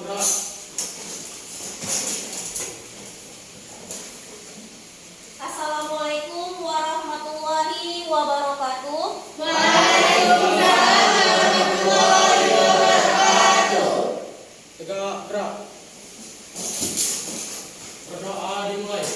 gerak. Assalamualaikum warahmatullahi wabarakatuh. Waalaikumsalam warahmatullahi wabarakatuh. Tegak gerak. Berdoa dimulai.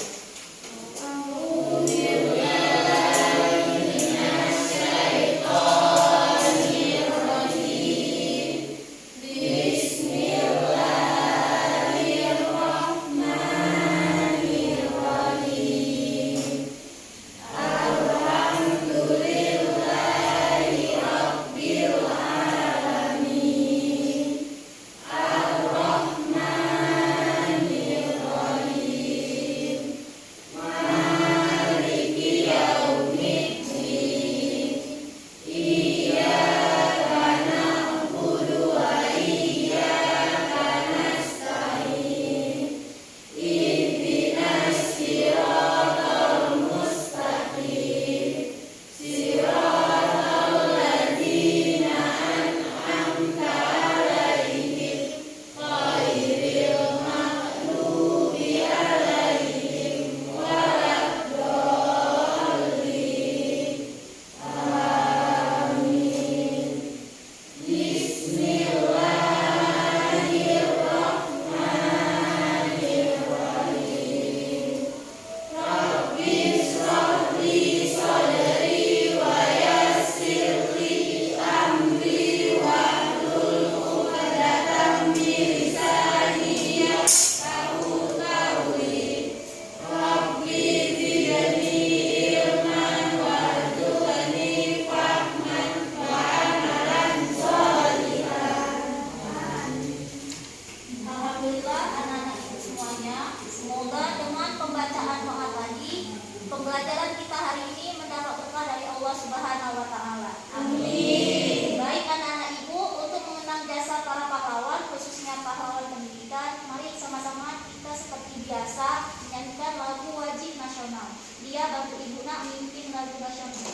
Alhamdulillah anak-anak ibu semuanya, semoga dengan pembacaan doa tadi, pembelajaran kita hari ini mendapat berkah dari Allah Subhanahu wa taala. Amin. Baik anak-anak ibu, untuk mengenang jasa para pahlawan, khususnya pahlawan pendidikan, mari sama-sama kita seperti biasa menyanyikan lagu wajib nasional. Dia bantu ibu nak memimpin lagu nasional.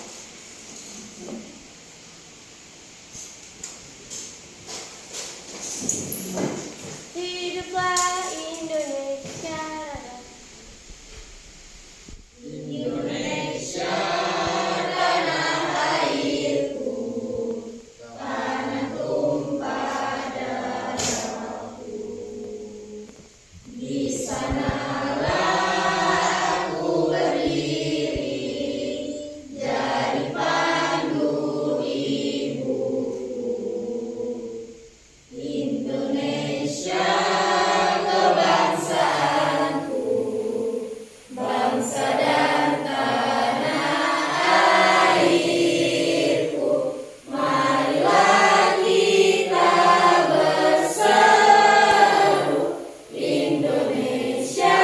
Hiduplah Indonesia. Indonesia tanah airku, tanah tumpah darahku. Di sanalah aku berdiri, jadi pandu ibuku. Indonesia kebangsaanku, bangsa dan tanah airku. Marilah kita berseru, Indonesia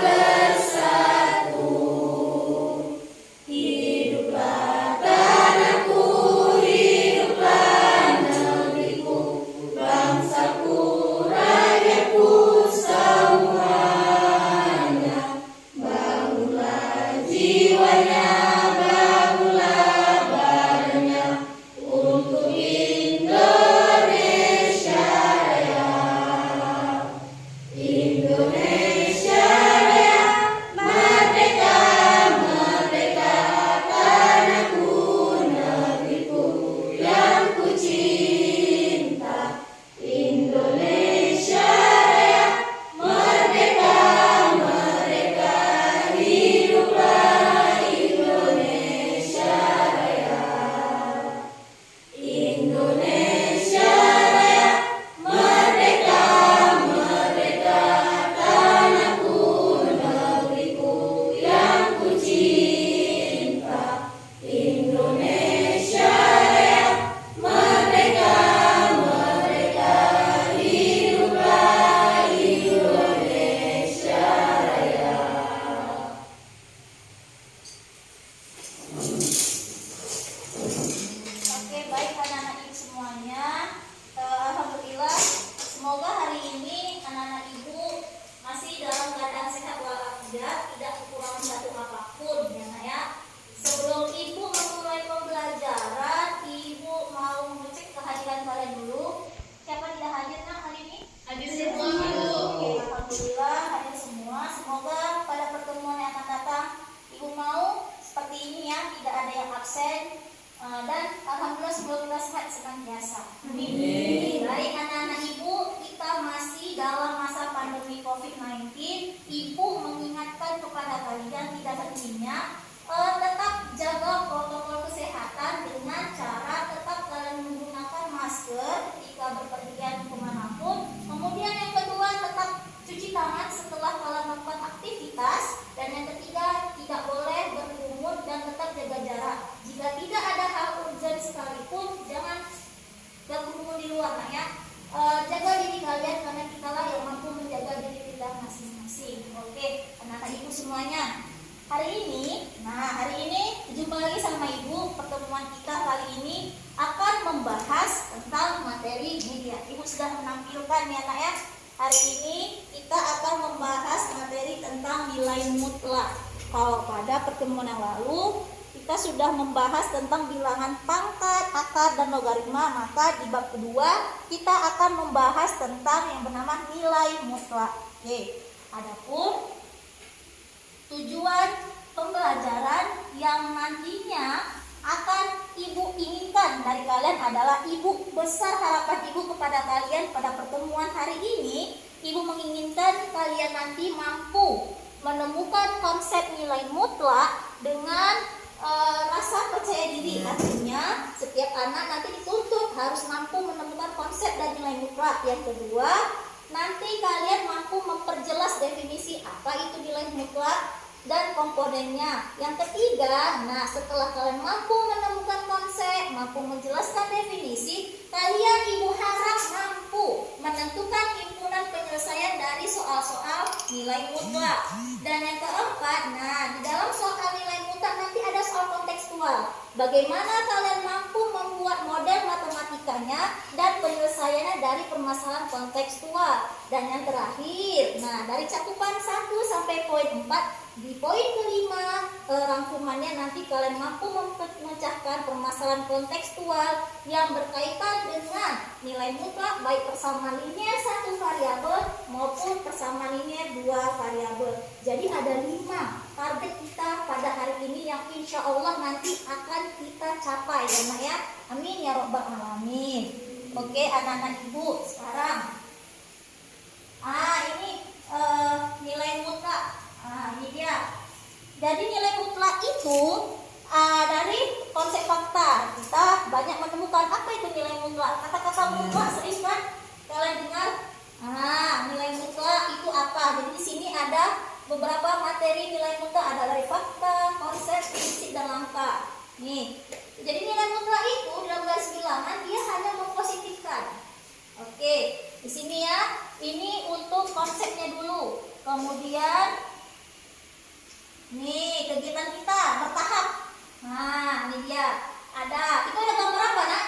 bersatu. Hiduplah tanahku, hiduplah negeriku, bangsaku, rakyatku semuanya. Bangunlah jiwanya, bangunlah badannya untuk Indonesia Raya. Indonesia Raya, merdeka, merdeka, tanahku, negeriku yang ku cinta. Indonesia Raya, merdeka, merdeka, hiduplah Indonesia Raya. Indonesia Raya, merdeka, merdeka, tanahku, negeriku yang ku cinta. Indonesia Raya, merdeka, merdeka, hiduplah Indonesia Raya. Oke, baik anak-anak ibu semuanya. Alhamdulillah, semoga hari ini anak-anak ibu masih dalam keadaan sehat walafiat, tidak kekurangan satu apapun, ya nak ya. Sebelum ibu memulai pembelajaran, ibu mau mengecek kehadiran kalian dulu. Siapa tidak hadir nak hari ini? Oke, alhamdulillah hadir semua. Semoga pada pertemuan yang akan datang Ibu mau seperti ini ya, tidak ada yang absen. Dan alhamdulillah semoga kita sehat senantiasa. Amin. Baik anak-anak Ibu, kita masih dalam masa pandemi COVID-19. Ibu mengingatkan kepada kalian tidak hentinya tetap jaga protokol kesehatan dengan cara tetap kalian menggunakan masker ketika berpergian kemanapun. Kemudian yang kedua, tetap cuci tangan setelah kalian melakukan aktivitas. Dan yang ketiga, tidak boleh berkerumun dan tetap jaga jarak. Jika tidak ada hal urgent sekalipun, jangan berkerumun di luar, nah ya. Jaga diri kalian karena kitalah yang mampu menjaga diri kita masing-masing. Oke, anak-anak Ibu semuanya. Hari ini jumpa lagi sama Ibu. Pertemuan kita kali ini akan membahas tentang materi media. Ibu sudah menampilkan ya nak ya. Hari ini kita akan membahas materi tentang nilai mutlak. Kalau pada pertemuan yang lalu kita sudah membahas tentang bilangan pangkat, akar, dan logaritma, maka di bab kedua kita akan membahas tentang yang bernama nilai mutlak. Oke, adapun tujuan pembelajaran yang nantinya akan Ibu inginkan dari kalian adalah Ibu besar harapan Ibu kepada kalian pada pertemuan hari ini. Ibu menginginkan kalian nanti mampu menemukan konsep nilai mutlak dengan rasa percaya diri. Artinya setiap anak nanti dituntut harus mampu menemukan konsep dan nilai mutlak. Yang kedua, nanti kalian mampu memperjelas definisi apa itu nilai mutlak dan komponennya. Yang ketiga, nah setelah kalian mampu menemukan konsep, mampu menjelaskan definisi, kalian Ibu harap mampu menentukan himpunan penyelesaian dari soal-soal nilai mutlak. Dan yang keempat, nah di dalam soal nilai mutlak nanti ada soal kontekstual. Bagaimana kalian mampu membuat model matematikanya dan penyelesaiannya dari permasalahan kontekstual. Dan yang terakhir, nah dari cakupan 1 sampai poin 4, di poin kelima rangkumannya nanti kalian mampu memecahkan permasalahan kontekstual yang berkaitan dengan nilai mutlak, baik persamaan linier 1 variabel maupun persamaan linier 2 variabel. Jadi ada 5 target kita pada hari ini yang insya Allah nanti akan kita capai ya nak ya. Amin ya robbal alamin. Oke anak-anak Ibu, sekarang ini nilai mutlak. Ini dia. Jadi nilai mutlak itu dari konsep fakta kita banyak menemukan apa itu nilai mutlak. Kata-kata mutlak sering kan kalian dengar. Nilai mutlak itu apa? Jadi di sini ada beberapa materi nilai mutlak, ada dari fakta, konsep, prinsip, dan langkah. Nih, jadi nilai mutlak itu dalam garis bilangan dia hanya mempositifkan. Oke, di sini ya. Ini untuk konsepnya dulu. Kemudian nih kegiatan kita bertahap. Ini dia. Itu ada gambar apa nak?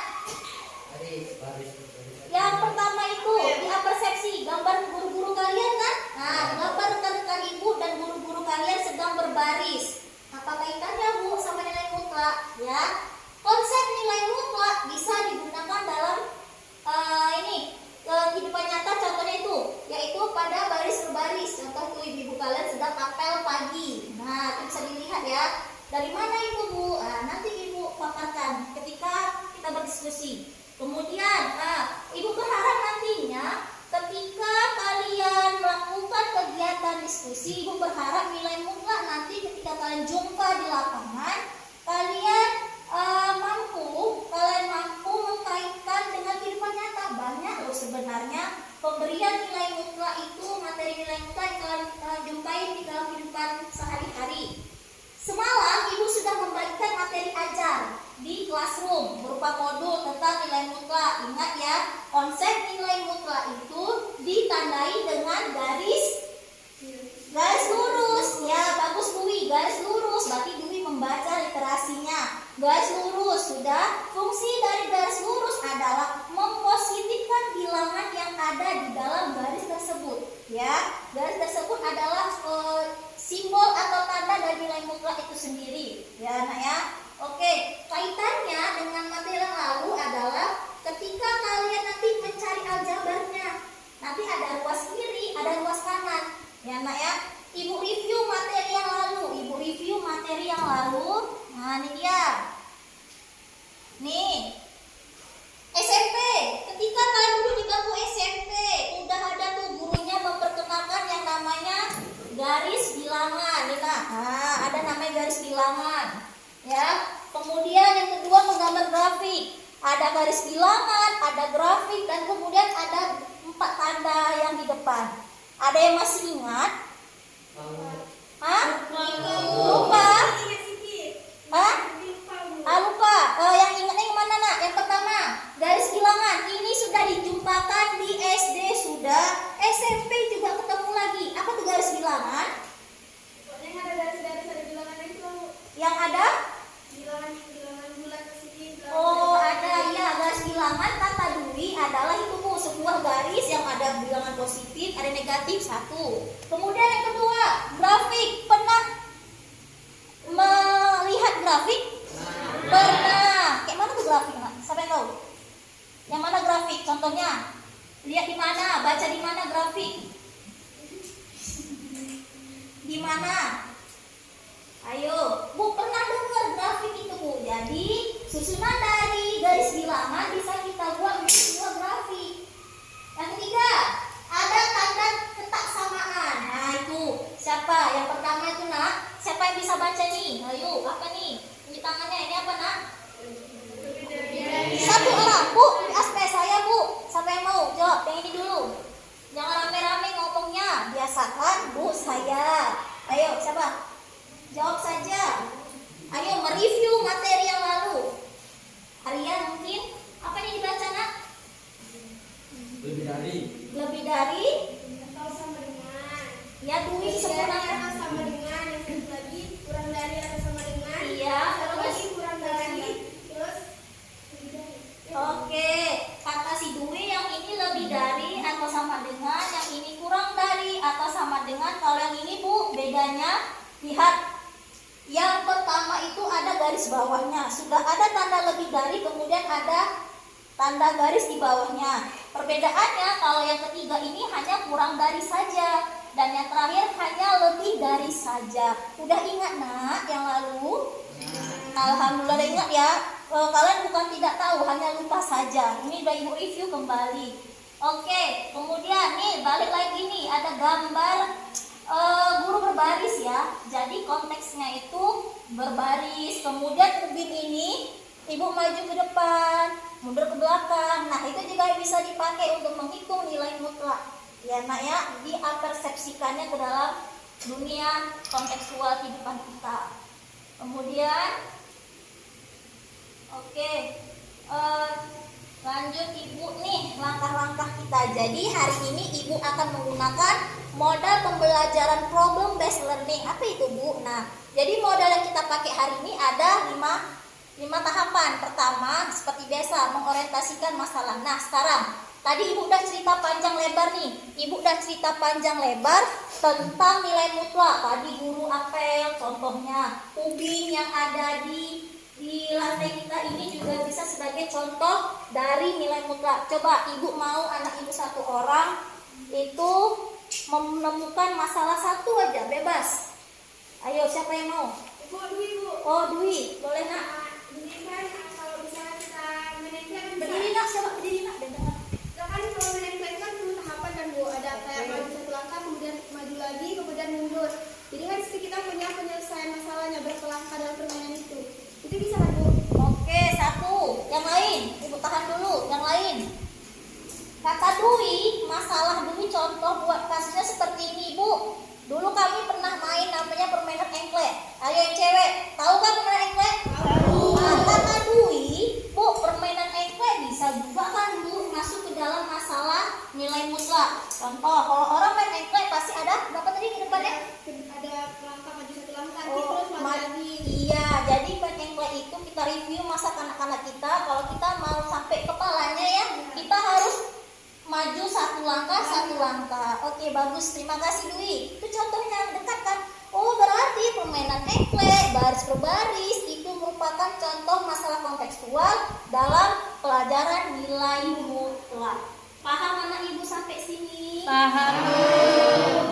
Yang pertama itu dia persepsi, gambar guru-guru kalian kan? Gambar rekan-rekan Ibu dan guru-guru kalian sedang berbaris. Apa kaitannya Bu sama nilai mutlak? Ya, konsep nilai mutlak bisa digunakan dalam kehidupan nyata. Contohnya itu, yaitu pada baris berbaris. Contoh tuh ibu kalian sedang apel pagi. Nah, itu bisa dilihat ya. Dari mana itu Bu? Nanti Ibu paparkan ketika kita berdiskusi. Kemudian, Ibu berharap nantinya ketika kalian melakukan kegiatan diskusi, Ibu berharap nilai mutlak nanti ketika kalian jumpa di lapangan, kalian mampu mengkaitkan dengan kehidupan nyata. Banyak loh sebenarnya pemberian nilai mutlak itu, materi nilai mutlak yang kalian jumpai di dalam kehidupan sehari-hari. Semalam Ibu sudah membagikan materi ajar di classroom berupa modul tentang nilai mutlak. Ingat ya, konsep nilai mutlak itu ditandai dengan garis lurus. Ya, bagus Dwi, garis lurus. Berarti Dwi membaca literasinya. Garis lurus sudah. Fungsi dari garis lurus adalah mempositifkan bilangan yang ada di dalam garis tersebut. Ya, garis tersebut adalah simbol atau tanda dari nilai mutlak itu sendiri. Ya, nak ya. Oke, kaitannya dengan materi yang lalu adalah ketika kalian nanti mencari aljabarnya. Nah, nanti ada ruas kiri, ada ruas kanan. Ya nak ya. Ibu review materi yang lalu. Ibu review materi yang lalu. Nah ini dia. Nih. SMP. Ketika kalian dulu di bangku SMP, udah ada tuh gurunya memperkenalkan yang namanya garis bilangan. Nah, ada namanya garis bilangan. Ya. Kemudian yang kedua menggambar grafik. Ada garis bilangan, ada grafik, dan kemudian ada 4 tanda yang di depan. Ada yang masih ingat? Hah? Lupa? Hah? Lupa. Yang ingatnya yang mana nak? Yang pertama, garis bilangan. Ini sudah dijumpakan di SD sudah, SMP juga ketemu lagi. Apa tuh garis bilangan? Pokoknya ada garis-garis, ada bilangan itu. Yang ada? Bilangan bulat ke sini. Oh, ada ya, garis bilangan kata Dwi adalah itu Bu, sebuah garis yang ada bilangan positif, ada negatif 1. Kemudian yang kedua, grafik. Pernah melihat grafik? Pernah. Kayak mana tuh grafik, Nak? Siapa yang tahu? Yang mana grafik? Contohnya, lihat di mana? Baca di mana grafik? Di mana? Ayo, Bu pernah dengar grafik itu Bu. Jadi susunan dari garis bilangan bisa kita buat menjadi sebuah grafik. Yang ketiga, ada tanda ketaksamaan. Nah itu siapa? Yang pertama itu nak. Siapa yang bisa baca nih? Ayo, apa nih? Ini tangannya ini apa nak? Satu orang Bu, aspek saya Bu. Siapa yang mau jawab? Yang ini dulu. Jangan rame-rame ngomongnya. Biasakan Bu saya. Ayo siapa? Jawab saja. Ayo mereview materi yang lalu. Harian mungkin apa yang dibaca nak? Lebih dari. Lebih dari. Atau sama dengan. Ya Dwi Dari sempurnakan. atau sama dengan. Yang satu lagi kurang dari atau sama dengan. Iya. Satu Terus. lagi kurang dari. Terus. Oke. Kata si Dwi yang ini lebih dari atau sama dengan. Yang ini kurang dari atau sama dengan. Kalau yang ini Bu bedanya lihat. Yang pertama itu ada garis bawahnya. Sudah ada tanda lebih dari, kemudian ada tanda garis di bawahnya. Perbedaannya kalau yang ketiga ini hanya kurang dari saja, dan yang terakhir hanya lebih dari saja. Udah ingat nak yang lalu? Alhamdulillah udah ingat ya. Kalian bukan tidak tahu, hanya lupa saja. Ini udah Ibu review kembali. Oke, kemudian nih balik lagi nih ada gambar guru berbaris ya. Jadi konteksnya itu berbaris. Kemudian ubin ini Ibu maju ke depan, mundur ke belakang. Nah itu juga bisa dipakai untuk menghitung nilai mutlak. Ya nak ya, diapersepsikannya ke dalam dunia kontekstual kehidupan kita. Kemudian oke, lanjut Ibu nih langkah-langkah kita. Jadi hari ini Ibu akan menggunakan modal pembelajaran problem based learning. Apa itu Bu? Nah, jadi modal yang kita pakai hari ini ada 5 tahapan. Pertama, seperti biasa mengorientasikan masalah. Nah, sekarang tadi Ibu udah cerita panjang lebar nih. Ibu udah cerita panjang lebar tentang nilai mutlak. Tadi guru apel contohnya, ubin yang ada di lantai kita ini juga bisa sebagai contoh dari nilai mutlak. Coba Ibu mau anak Ibu 1 orang itu menemukan masalah 1 aja, bebas. Ayo siapa yang mau? Ibu, Dwi, Bu. Oh Dwi, boleh nak. Ini kan kalau misalnya kita menempel Berdiri nak, coba berdiri nak. Dengar. kan kalau menempel kan perlu tahapan kan Bu. Ada kayak maju 1 langkah, kemudian maju lagi, kemudian mundur. Jadi kan kita punya penyelesaian masalahnya berapa langkah dalam permainan itu. Itu bisa kan Bu? Oke, 1. Yang lain, Ibu tahan dulu. Yang lain. Kata Dwi, masalah Dwi contoh buat kasusnya seperti ini Bu. Dulu kami pernah main namanya permainan engklek. Ayo yang cewek, tahu kan permainan engklek? Tahu. Nah, kata Dwi, Bu, permainan engklek bisa juga kan Bu masuk ke dalam masalah nilai mutlak. Contoh, kalau orang main engklek pasti ada berapa tadi di depannya? Ada langkah maju 1 langkah, Oh, terus maju lagi. iya, jadi main engklek itu kita review masa kanak-kanak kita. Kalau kita mau sampai kepalanya ya, kita harus maju 1 langkah, 1 langkah. Oke, bagus. Terima kasih Dwi. Itu contohnya dekat kan? Oh, berarti permainan engklek, baris per baris itu merupakan contoh masalah kontekstual dalam pelajaran nilai mutlak. Paham anak Ibu sampai sini? Paham.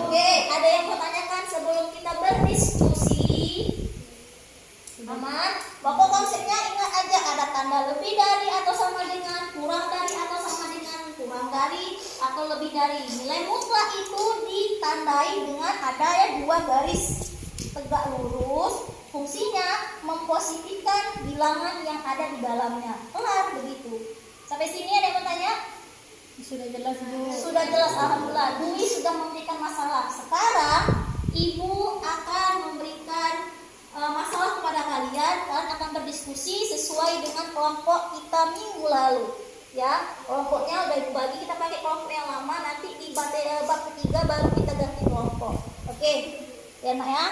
Oke, ada yang mau tanyakan sebelum kita berdiskusi? Aman? Pokok konsepnya ingat aja, ada tanda lebih dari atau sama dengan, kurang dari atau sama dengan, kurang dari atau lebih dari. Nilai mutlak itu ditandai dengan ada ya 2 garis tegak lurus. Fungsinya mempositifkan bilangan yang ada di dalamnya. Kelar begitu. Sampai sini ada yang mau tanya? Sudah jelas, Bu. Sudah jelas, alhamdulillah. Dwi sudah memberikan masalah. Sekarang Ibu akan memberikan masalah kepada kalian. Kalian akan berdiskusi sesuai dengan kelompok kita minggu lalu. Ya, kelompoknya udah dibagi. Kita pakai kelompok yang lama. Nanti di bab ketiga baru kita ganti kelompok. Oke, ya Nak ya.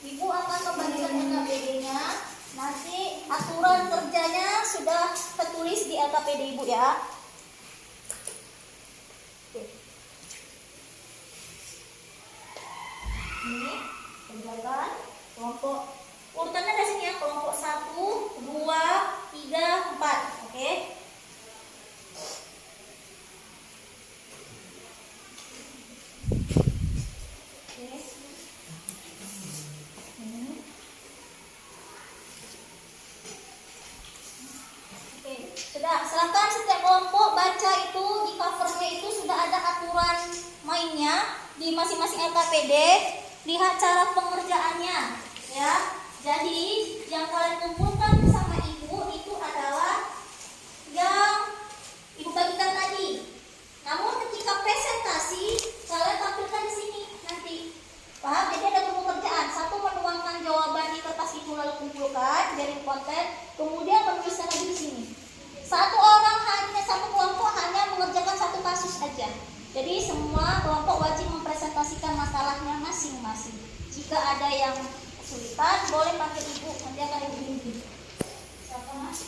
Ibu akan membagikan LKPD-nya. Nanti aturan kerjanya sudah tertulis di LKPD Ibu ya. Oke. Ini kerjakan kelompok. Urutannya dari sini ya, kelompok 1, 2, 3, 4. Oke. Sudah, silakan setiap kelompok baca itu di covernya itu sudah ada aturan mainnya di masing-masing LKPD. Lihat cara pengerjaannya, ya. Jadi yang kalian kumpulkan bersama Ibu itu adalah yang Ibu bagikan tadi. Namun ketika presentasi kalian tampilkan di sini nanti. Paham? Jadi ada pekerjaan. Satu, menuangkan jawaban di kertas Ibu lalu kumpulkan dari konten, kemudian menuliskan lagi di sini. Satu kelompok hanya mengerjakan satu kasus saja. Jadi semua kelompok wajib mempresentasikan masalahnya masing-masing. Jika ada yang kesulitan, boleh panggil Ibu, nanti akan Ibu bimbing. Siapa Mas?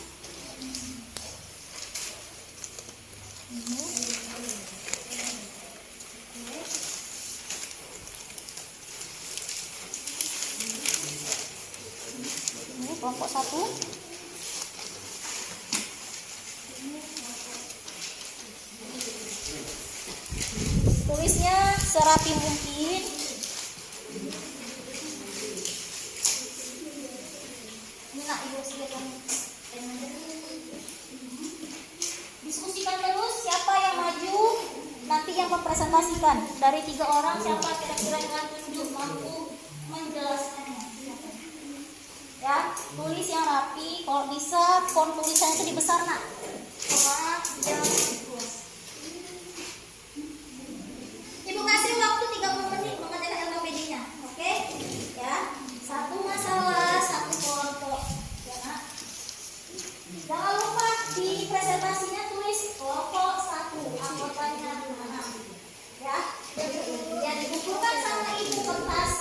Ini kelompok 1. Tulisnya serapi mungkin. Ini nak Ibu sediakan pennya. Diskusikan terus siapa yang maju, nanti yang mempresentasikan. Dari 3 orang siapa kira-kira yang tunjuk mampu menjelaskannya. Ya, tulis yang rapi. Kalau bisa font tulisannya itu dibesar nak. Karena yang luas. Ibu kasih waktu 30 menit mengerjakan LKPD-nya. Oke? Ya. Satu masalah, satu kelompok. Ya, Nak. Jangan lupa di presentasinya tulis kelompok 1, anggotanya mana. Ya. Yang dikumpulkan sama Ibu kertas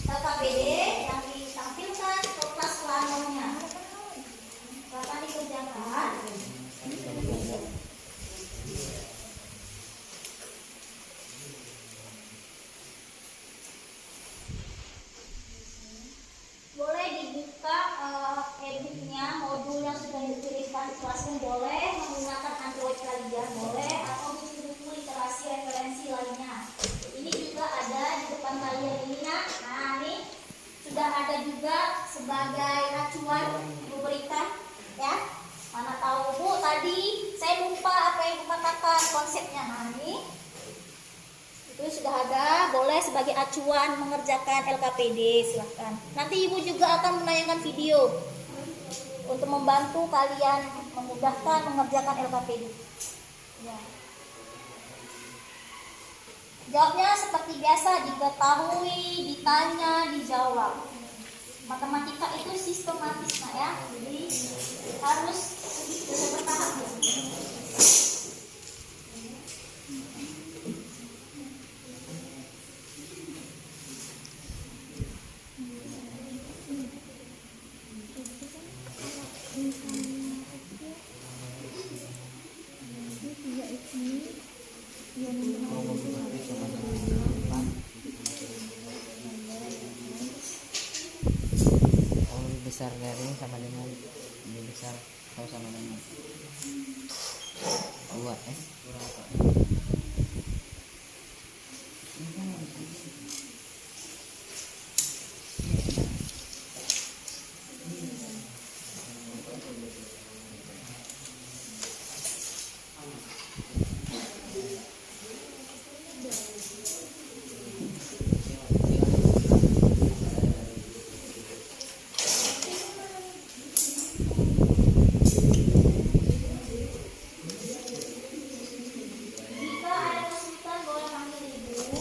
LKPD yang ditampilkan kertas planonya. Kapan dikerjakan? Boleh dibuka editnya, modul yang sudah dikirimkan di Classroom, boleh menggunakan Android kalian, boleh, atau buku-buku literasi referensi lainnya. Ini juga ada di depan kalian ini nak. Nah ini sudah ada juga sebagai acuan Ibu berikan ya. Mana tahu Bu, tadi saya lupa apa yang Ibu katakan konsepnya. Nah ini itu sudah ada, boleh sebagai acuan mengerjakan LKPD, silahkan. Nanti Ibu juga akan menayangkan video untuk membantu kalian memudahkan mengerjakan LKPD. Ya. Jawabnya seperti biasa, diketahui, ditanya, dijawab. Matematika itu sistematis nah ya, jadi harus bertahap. besar dari sama dengan lebih besar atau sama dengan 2 kurang Pak. Jika ada kesulitan boleh panggil ibu.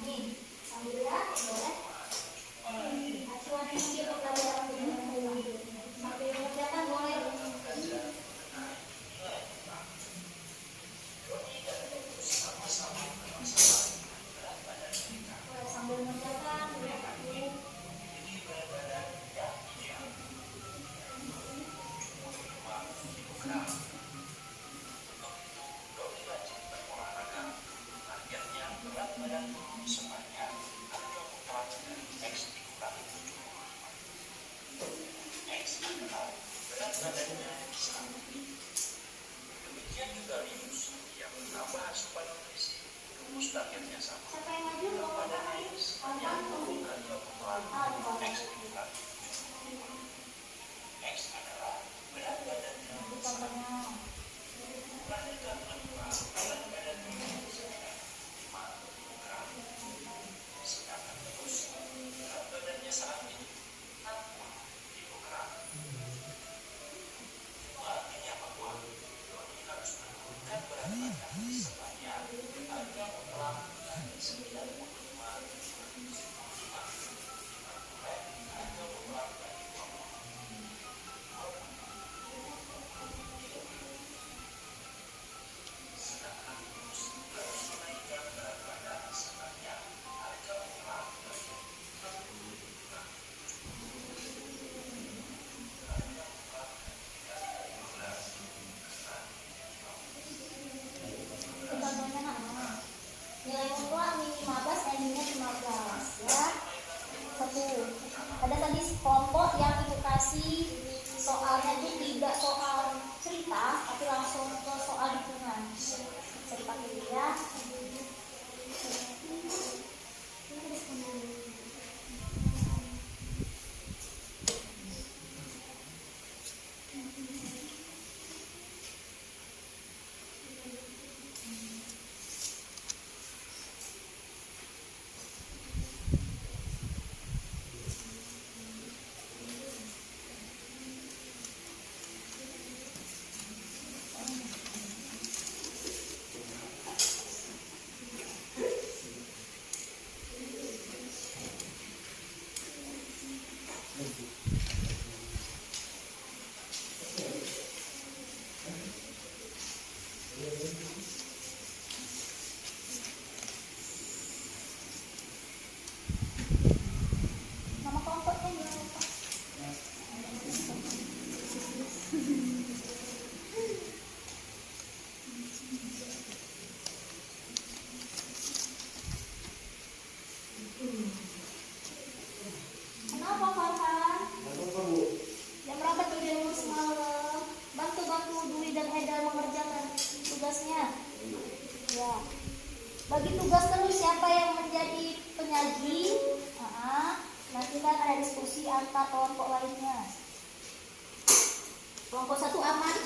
Nih, sambil lihat boleh. Acuan tinggi pembelajaran sambil mengerjakan boleh. Boleh sambil mengerjakan. Siapa yang maju? Lompat lagi. Nilai mutlak min 15, endingnya 15 ya. Satu. Ada tadi kelompok yang ibu kasih soalnya itu tidak soal cerita, tapi langsung ke soal hitungan. Cerita dulu ya. Nama kelompoknya jangan lupa. Kenapa Farhan? Yang rapat di rumah semalam. Bantu-bantu Dwi dan Eda mengerjakan tugasnya. Ya. Bagi tugas terus siapa yang menjadi penyaji. Nanti kan ada diskusi antar kelompok lainnya. Kelompok 1 aman.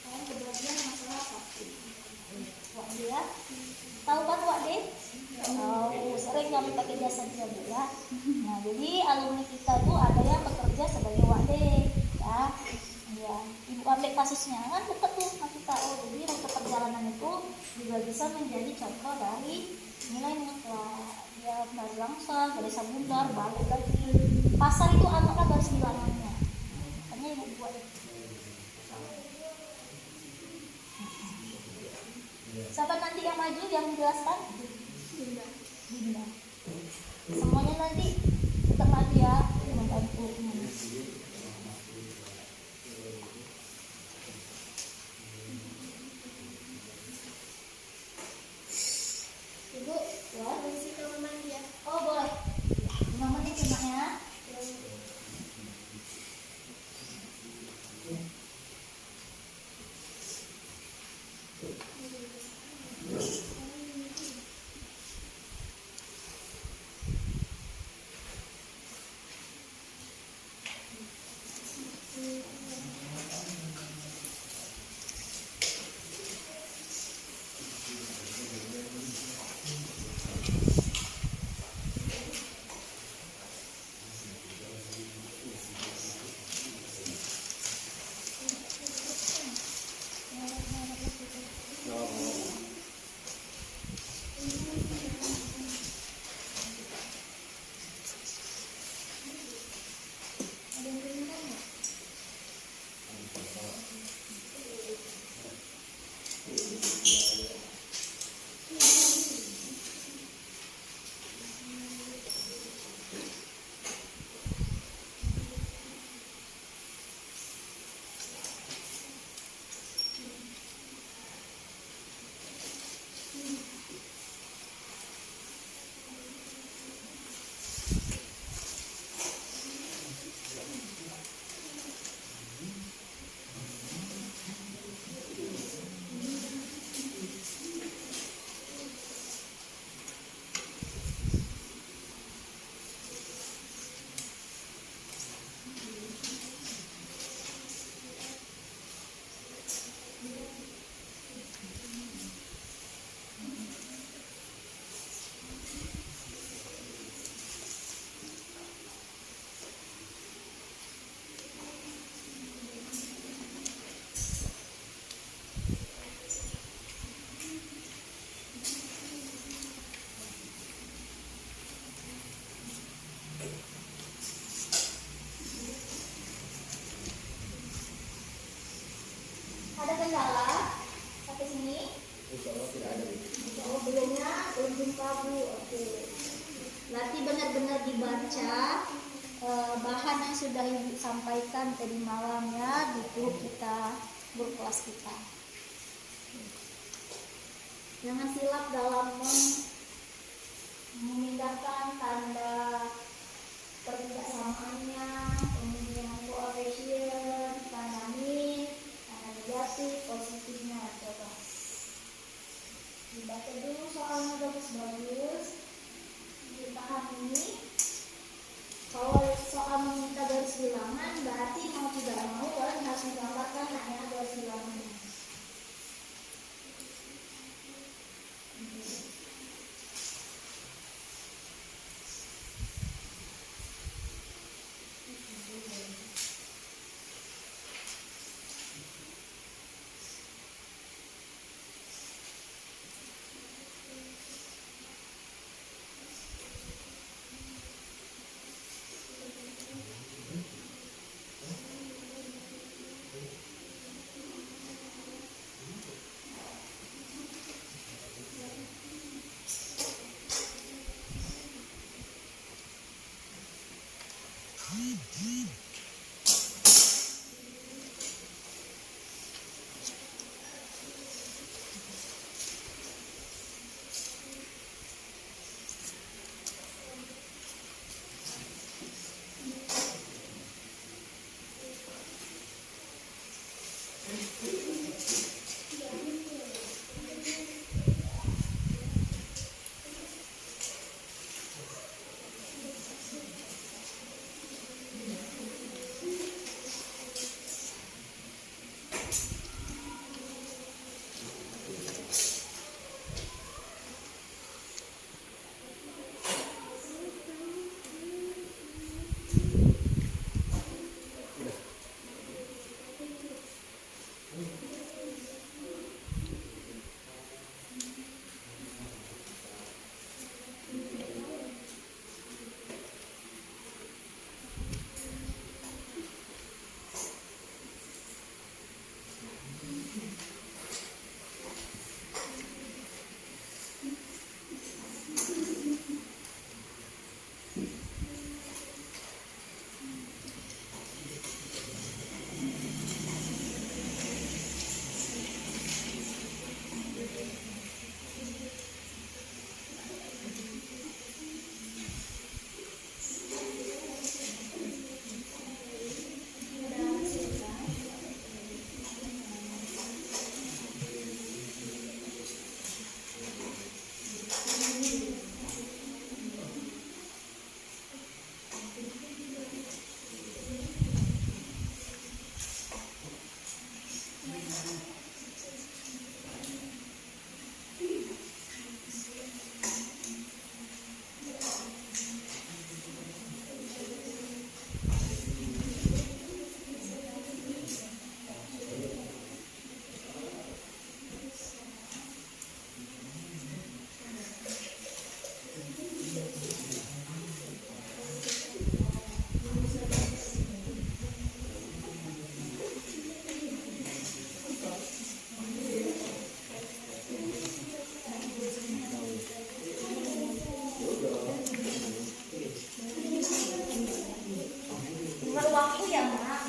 Kalian kebagian masalah apa? Wak dia tahu kan Wak deh? Tahu, sering alumni kita tuh ada yang bekerja sebagai wade, ya. Ya, ibu ambil kasusnya kan dekat tuh masih tahu. Jadi rute perjalanan itu juga bisa menjadi contoh dari nilai mutlak. Dia dari langsung dari Sabundar balik lagi. Pasar itu anggaplah garis bilangannya. Makanya ibu buat. Siapa nanti yang maju yang menjelaskan? Dinda. Semuanya nanti kita maju ya, membantu. Ibu, permisi ke mandi ya. Oh boleh. 5 menit ya Mak ya. Ada kendala sampai sini? Insya Allah tidak ada. Oh, belum jumpa Bu. Oke. Berarti benar-benar dibaca bahan yang sudah Ibu sampaikan tadi malam ya di grup kita, grup kelas kita. Jangan silap dalam memindahkan tanda perbedaannya, kemudian coefficient, tanda min, tanda negatif, positifnya coba. Dibaca dulu soalnya bagus-bagus. Ditahan ini. Kalau soal meminta garis bilangan, berarti mau tidak mau kalian harus menggambarkan hanya garis bilangan.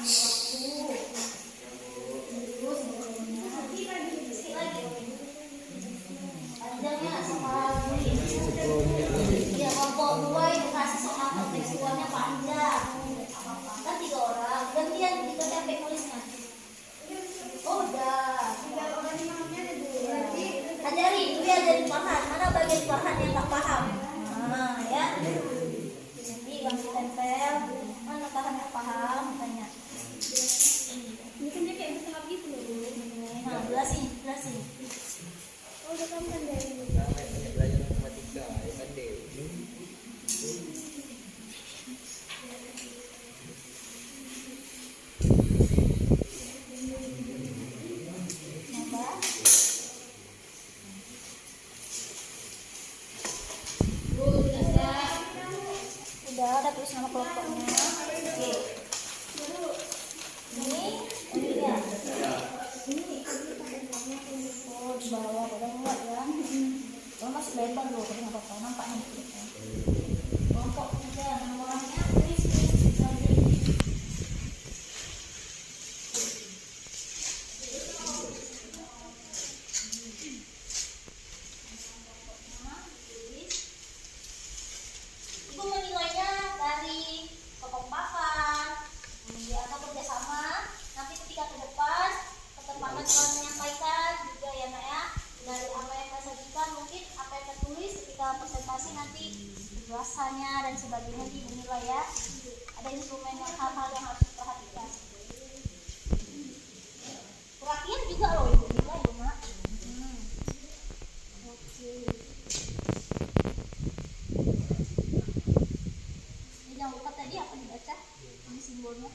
Terus sedikit lagi. Panjangnya sama ya kelompok 2 itu kasih soal kontekstualnya panjang. Kan 3 orang gantian kita sampai nulisnya. Oh udah. Ajari, itu dia ajarin Farhan. Mana bagian Farhan yang tak paham? Nah ya. Nanti langsung tempel. Mana Farhan yang paham? Tanya. Ini kan dia kayak bertengah gitu loh. Nah, jelasin. Oh, udah kamu kan dari ini. Banyak belajar matematika, ya kan deh. Nambah. Udah ada tulis nama kelompoknya. Oke. Ini dia. Oh, di bawah udah enggak ya? Kalau masih lebar loh, tapi nggak apa-apa, nampak nanti. Kelompok 3 namanya tulis lagi. Ibu menilainya dari kekompakan, kemudian atau kerjasama. Nanti ketika ke depan, ketepatan dalam menyampaikan juga ya nak ya. Dari apa yang saya sajikan, mungkin apa yang tertulis ketika presentasi nanti penjelasannya dan sebagainya dinilai ya. Ada instrumen yang hal-hal yang harus diperhatikan. Perhatian juga loh ibu nilai loh nak. Oke. Ini jangan lupa tadi apa dibaca, ini simbolnya.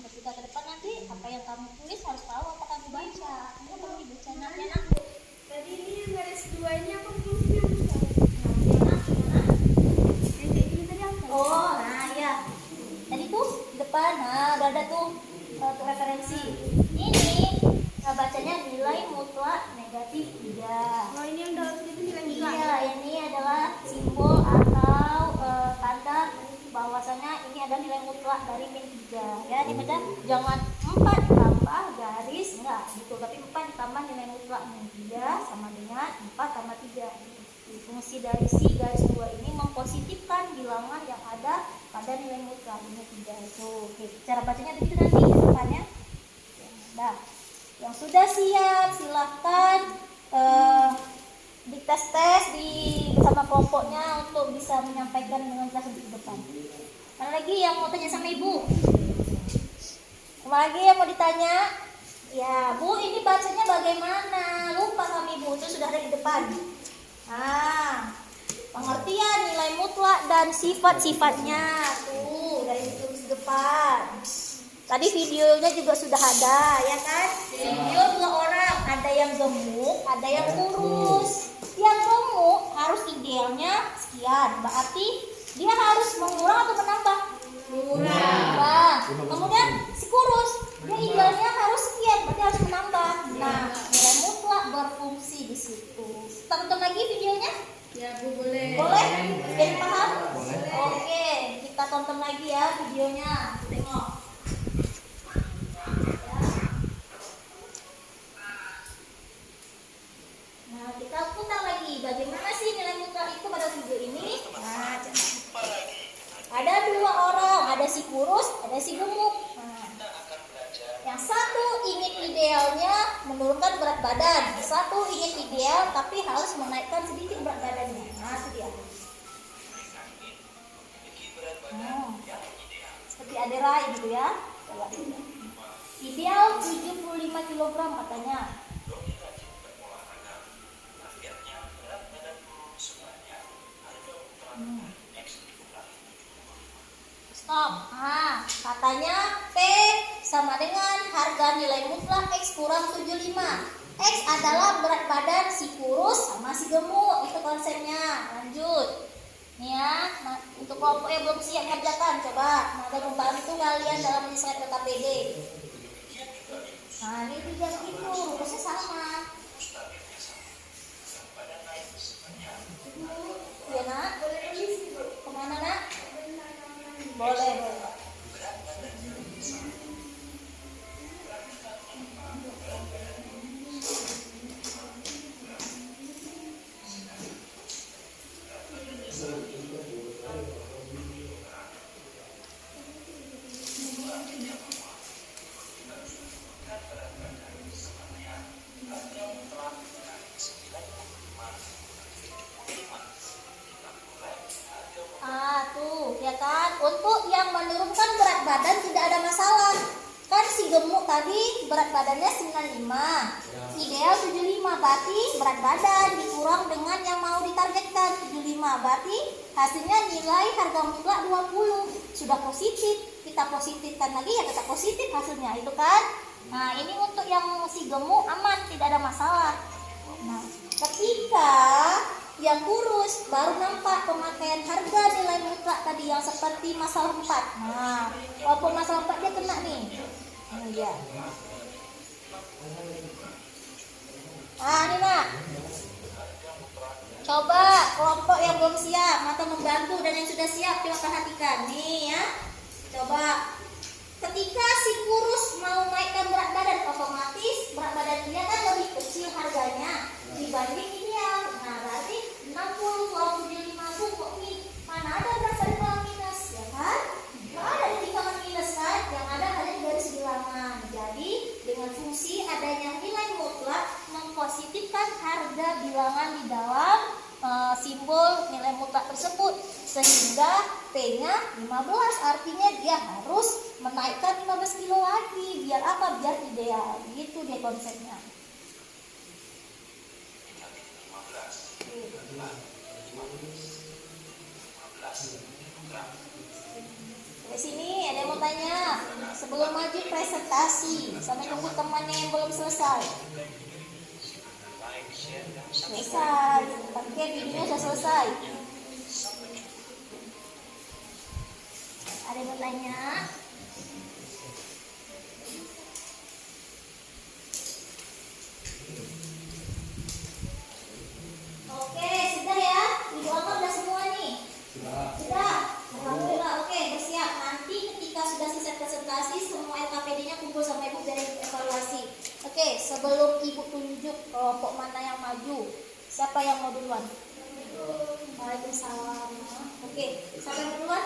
Ketika ke depan nanti apa yang kamu tulis harus tahu apa kamu baca. Ini perlu dibaca nanti nak. Tadi ini yang garis 2-nya apa fungsinya? Yang kayak gini tadi apa? Oh, nah ya. Tadi tuh di depan, nah udah ada tuh referensi. Ini bacanya nilai mutlak negatif 3. Oh, ini yang dalam itu nilai mutlak. Iya, ini adalah simbol atau tanda bahwasanya ini ada nilai mutlak dari min 3. Ya, dibaca jangan 4 tambah garis enggak gitu, tapi 4 ditambah nilai mutlak min 3 sama dengan 4 tambah 3. Fungsi dari si garis 2 ini mempositifkan bilangan yang ada pada nilai mutlak min 3 itu. Oke, cara bacanya begitu nanti ke depannya. Nah, yang sudah siap silahkan dites di bersama kelompoknya untuk bisa menyampaikan dengan jelas di depan. Ada lagi yang mau tanya sama ibu? Apa lagi yang mau ditanya? Ya bu, ini bacanya bagaimana? Lupa kami bu, itu sudah ada di depan. Nah, pengertian nilai mutlak dan sifat-sifatnya tuh dari tulis di depan. Tadi videonya juga sudah ada, ya kan? Video 2 orang, ada yang gemuk, ada yang kurus. Yang gemuk harus idealnya sekian, berarti dia harus mengurang atau menambah? Menambah. Kemudian si kurus, dia idealnya harus sekian, berarti harus menambah. Nah, nilai mutlak berfungsi di situ. Tonton lagi videonya? Ya Bu, boleh. Boleh? Jadi paham? Oke, kita tonton lagi ya videonya. Tengok. Nah, kita putar lagi. Bagaimana sih nilai mutlak itu pada video ini? Nah, ada 2 orang, ada si kurus, ada si gemuk. Nah, yang satu ingin idealnya menurunkan berat badan, satu ingin ideal tapi harus menaikkan sedikit berat badannya. Nah, itu dia. Seperti Aderai gitu ya. Ideal 75 kg katanya. Stop. Nah, katanya P sama dengan harga nilai mutlak X kurang 75. X adalah berat badan si kurus sama si gemuk. Itu konsepnya. Lanjut. Nih ya, nah, untuk kelompok yang belum siap kerjakan, coba ada membantu kalian dalam menyelesaikan KPD. Nah, ini juga gitu, rumusnya sama. Ya nak, boleh tulis kemana nak? Boleh. untuk yang menurunkan berat badan tidak ada masalah. Kan si gemuk tadi berat badannya 95, ideal 75, berarti berat badan dikurang dengan yang mau ditargetkan 75, berarti hasilnya nilai harga mutlak 20. Sudah positif, kita positifkan lagi ya tetap positif hasilnya itu kan. Nah ini untuk yang si gemuk aman, tidak ada masalah. Nah ketika yang kurus baru nampak pemakaian harga nilai mutlak tadi yang seperti masalah 4. Nah, walaupun masalah 4 dia kena nih. Oh iya. Ini nak. Coba kelompok yang belum siap atau membantu dan yang sudah siap coba perhatikan nih ya. Coba ketika si kurus mau naikkan berat badan, otomatis berat badan dia kan lebih kecil harganya dibanding ideal. Nah berarti 60 lawan 75 tuh kok nih mana ada berat badan kalau minus ya kan? Nggak ada di timbangan minus kan? Yang ada di garis bilangan. Jadi dengan fungsi adanya nilai mutlak mempositifkan harga bilangan di dalam simbol nilai mutlak tersebut, sehingga P-nya 15, artinya dia harus menaikkan 15 kilo lagi. Biar apa? Biar ideal. Gitu deh konsepnya. Di sini ada yang mau tanya sebelum maju presentasi, sampai tunggu temannya yang belum selesai. Selesai, pakai videonya sudah selesai. Ada yang mau tanya? Oke, sudah ya. Video apa udah semua nih? Sudah. Alhamdulillah. Oke, bersiap. Nanti ketika sudah selesai presentasi, semua LKPD-nya kumpul sama ibu dari evaluasi. Oke, sebelum ibu tunjuk kelompok mana yang maju, siapa yang mau duluan? Waalaikumsalam. Oke, siapa yang mau duluan?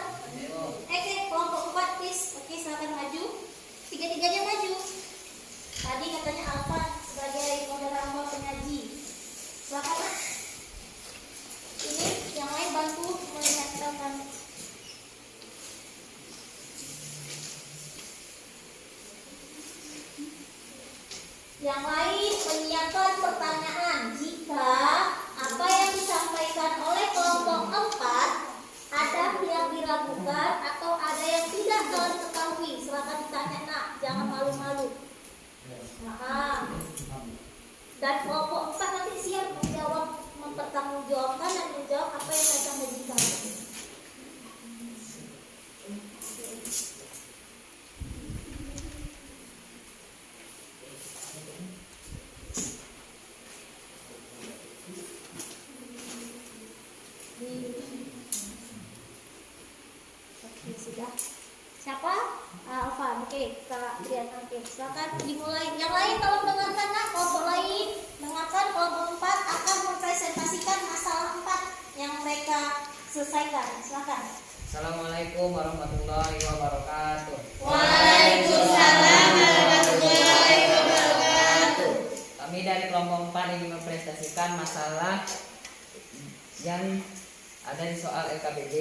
Oke, kelompok 4 please. Oke, silakan maju. Tiga-tiganya maju. Tadi katanya Alfa sebagai moderator penyaji. Silakan. Ini yang lain bantu mengingatkan. Yang lain menyiapkan pertanyaan jika apa yang disampaikan oleh kelompok 4 ada yang diragukan atau ada yang tidak ketahui. Silakan ditanya nak, jangan malu-malu. Nah, dan kelompok 4 nanti siap menjawab, mempertanggungjawabkan dan menjawab apa yang mereka sampaikan. Oke, sudah. Siapa? Alfa. Oke, Kak Brian. Oke, silakan dimulai. Yang lain tolong dengarkan nak, kelompok lain dengarkan. Kelompok 4 akan mempresentasikan masalah 4 yang mereka selesaikan. Silakan. Assalamualaikum warahmatullahi wabarakatuh. Waalaikumsalam warahmatullahi wabarakatuh. Kami dari kelompok 4 ingin mempresentasikan masalah yang ada di soal LKPD.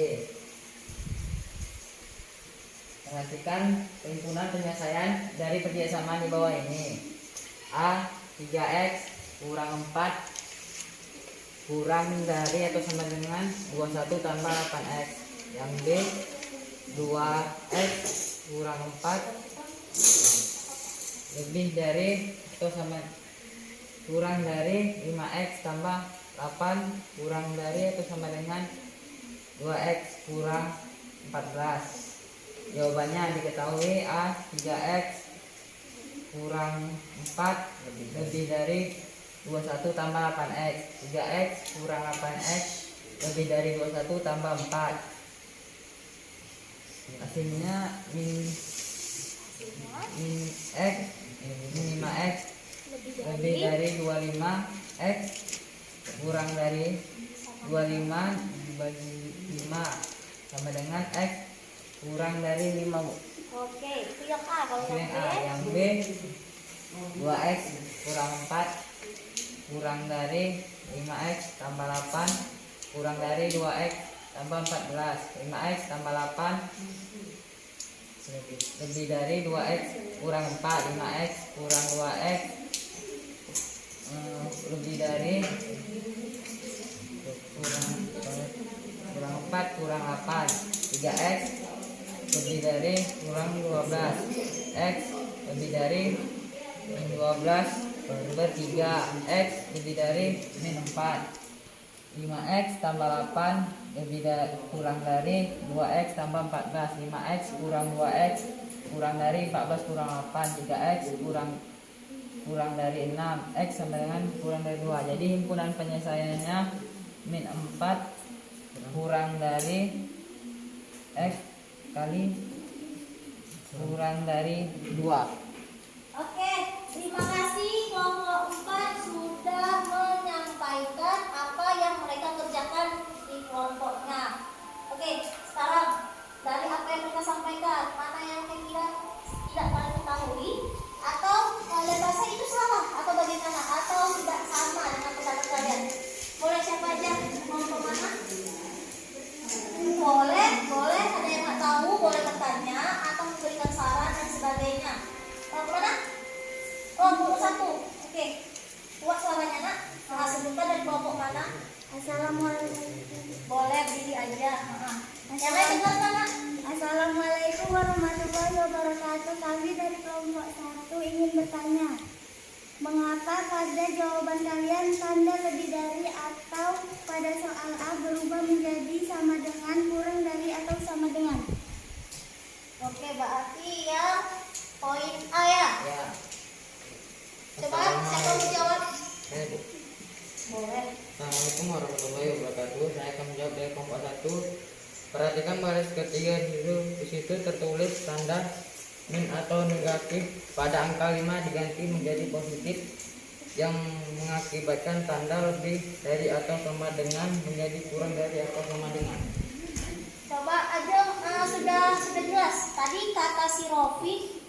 Perhatikan perhimpunan penyelesaian dari persamaan di bawah ini. A 3x kurang 4 kurang dari atau sama dengan 21 tambah 8x. Yang B 2x kurang 4 lebih dari atau sama kurang dari 5x tambah 8 kurang dari atau sama dengan 2x kurang 14. Jawabannya diketahui. A 3x kurang 4 lebih dari 21 tambah 8x. 3x kurang 8x lebih dari 21 tambah 4. Hasilnya min x min 5x lebih dari 25x kurang dari 25 dibagi 5 sama dengan x kurang dari 5. Oke, itu yang A. Kalau Yang yang A. B, Yang B 2x kurang 4 kurang dari 5x tambah 8 kurang dari 2x tambah 14. 5x tambah 8 lebih dari 2x kurang 4. 5x kurang 2x lebih dari kurang 4 kurang 8. 3x lebih dari kurang 12. X lebih dari min 12 ber 3. X lebih dari min 4. 5x tambah 8 lebih dari kurang dari 2x tambah 14. 5x kurang 2x kurang dari 14 kurang 8. 3x kurang dari 6. X sama dengan kurang dari 2. Jadi himpunan penyelesaiannya min 4 kurang dari X kali kurang dari 2. Oke, terima kasih kelompok 4 sudah menyampaikan apa yang mereka kerjakan di kelompoknya. Oke, sekarang dari apa yang mereka sampaikan, mana yang kira tidak kalian ketahui atau kalian rasa itu salah atau bagaimana atau tidak sama dengan pendapat kalian? Boleh siapa aja? Kelompok mana? Boleh ada yang nggak tahu boleh bertanya atau memberikan saran dan sebagainya. Kelompok mana? Kelompok 1. Oke. Buat suaranya nak. Sebutkan dari kelompok mana? Assalamualaikum. Boleh berdiri aja. Yang lain dengarkan nak. Assalamualaikum warahmatullahi wabarakatuh. Kami dari kelompok 1 ingin bertanya, mengapa pada jawaban kalian tanda lebih dari atau pada soal A berubah menjadi sama dengan, kurang dari atau sama dengan? Oke, berarti ya poin A ya. Ya. Coba siapa mau jawab? Bu. Boleh. Assalamualaikum warahmatullahi wabarakatuh. Saya akan menjawab dari kelompok 1. Perhatikan baris ketiga di situ tertulis tanda min atau negatif pada angka 5 diganti menjadi positif yang mengakibatkan tanda lebih dari atau sama dengan menjadi kurang dari atau sama dengan. Coba aja sudah jelas. Tadi kata si Rofi,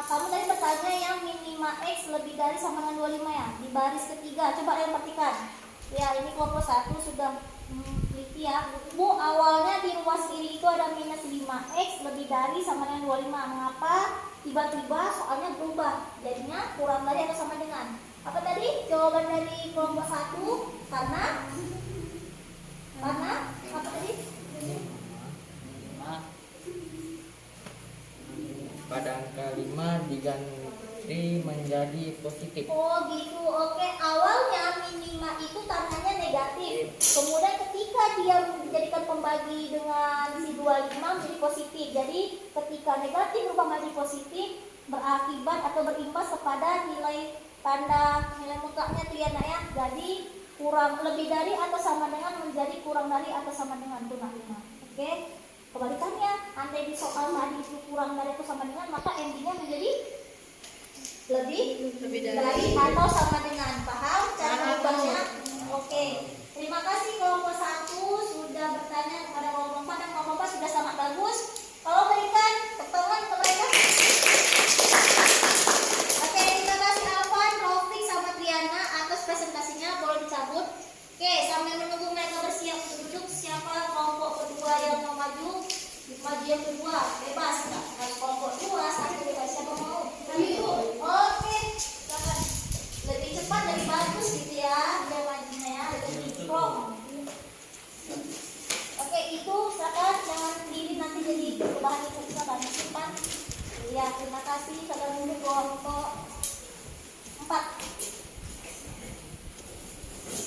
kamu tadi bertanya yang min 5x lebih dari sama dengan 25 ya. Di baris ketiga, coba yang perhatikan. Ya, ini kelompok 1 sudah teliti ya. Bu, awalnya di ruas kiri itu ada minus 5x lebih dari sama dengan 25. Mengapa tiba-tiba soalnya berubah? Jadinya kurang dari atau sama dengan. Apa tadi jawaban dari kelompok 1? Karena apa tadi? Pada angka 5 diganti menjadi positif. Oh gitu, oke. Awalnya minima itu tandanya negatif. Kemudian ketika dia menjadikan pembagi dengan si 25 menjadi positif. Jadi ketika negatif berubah menjadi positif, berakibat atau berimbas kepada nilai tanda nilai mutlaknya itu ya nak ya. Jadi kurang lebih dari atau sama dengan menjadi kurang dari atau sama dengan itu nak. Oke. Kebalikannya, andai di soal tadi itu kurang dari atau sama dengan, maka endingnya menjadi lebih dari atau sama dengan. Paham cara merubahnya? Oke. Terima kasih kelompok 1 sudah bertanya kepada kelompok 4 dan kelompok 4 sudah sangat bagus. Kalau berikan tepuk tangan ke mereka. Oke, terima kasih Alvan, Raufik sama Triana atas presentasinya. Boleh dicabut. Oke, sambil menunggu mereka bersiap untuk duduk, siapa kelompok kedua yang mau maju? Maju yang kedua, bebas nggak? Harus kelompok 2, 1 bebas, siapa mau? Maju. Oke, silakan. Lebih cepat, lebih bagus gitu ya, biar majunya ya, lebih strong. Oke, itu silakan, jangan diri nanti jadi perubahan itu silakan simpan. Ya, terima kasih. Silakan dulu kelompok 4.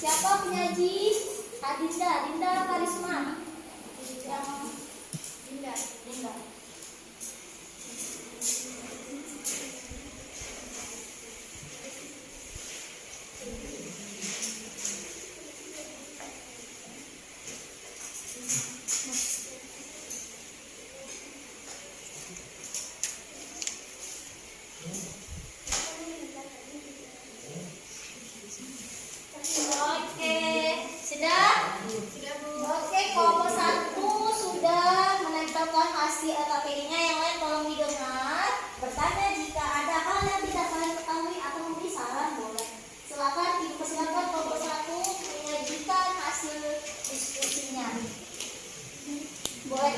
Siapa penyaji? Dinda Karisma. Yang Dinda. Oke, sudah? Sudah, Bu. Oke, kelompok 1 sudah menempelkan hasil LKPD-nya. Yang lain tolong didengar. Bertanya jika ada hal yang tidak kalian ketahui atau memberi saran, boleh. Silakan dipersilakan kelompok 1 menyajikan hasil diskusinya. Boleh.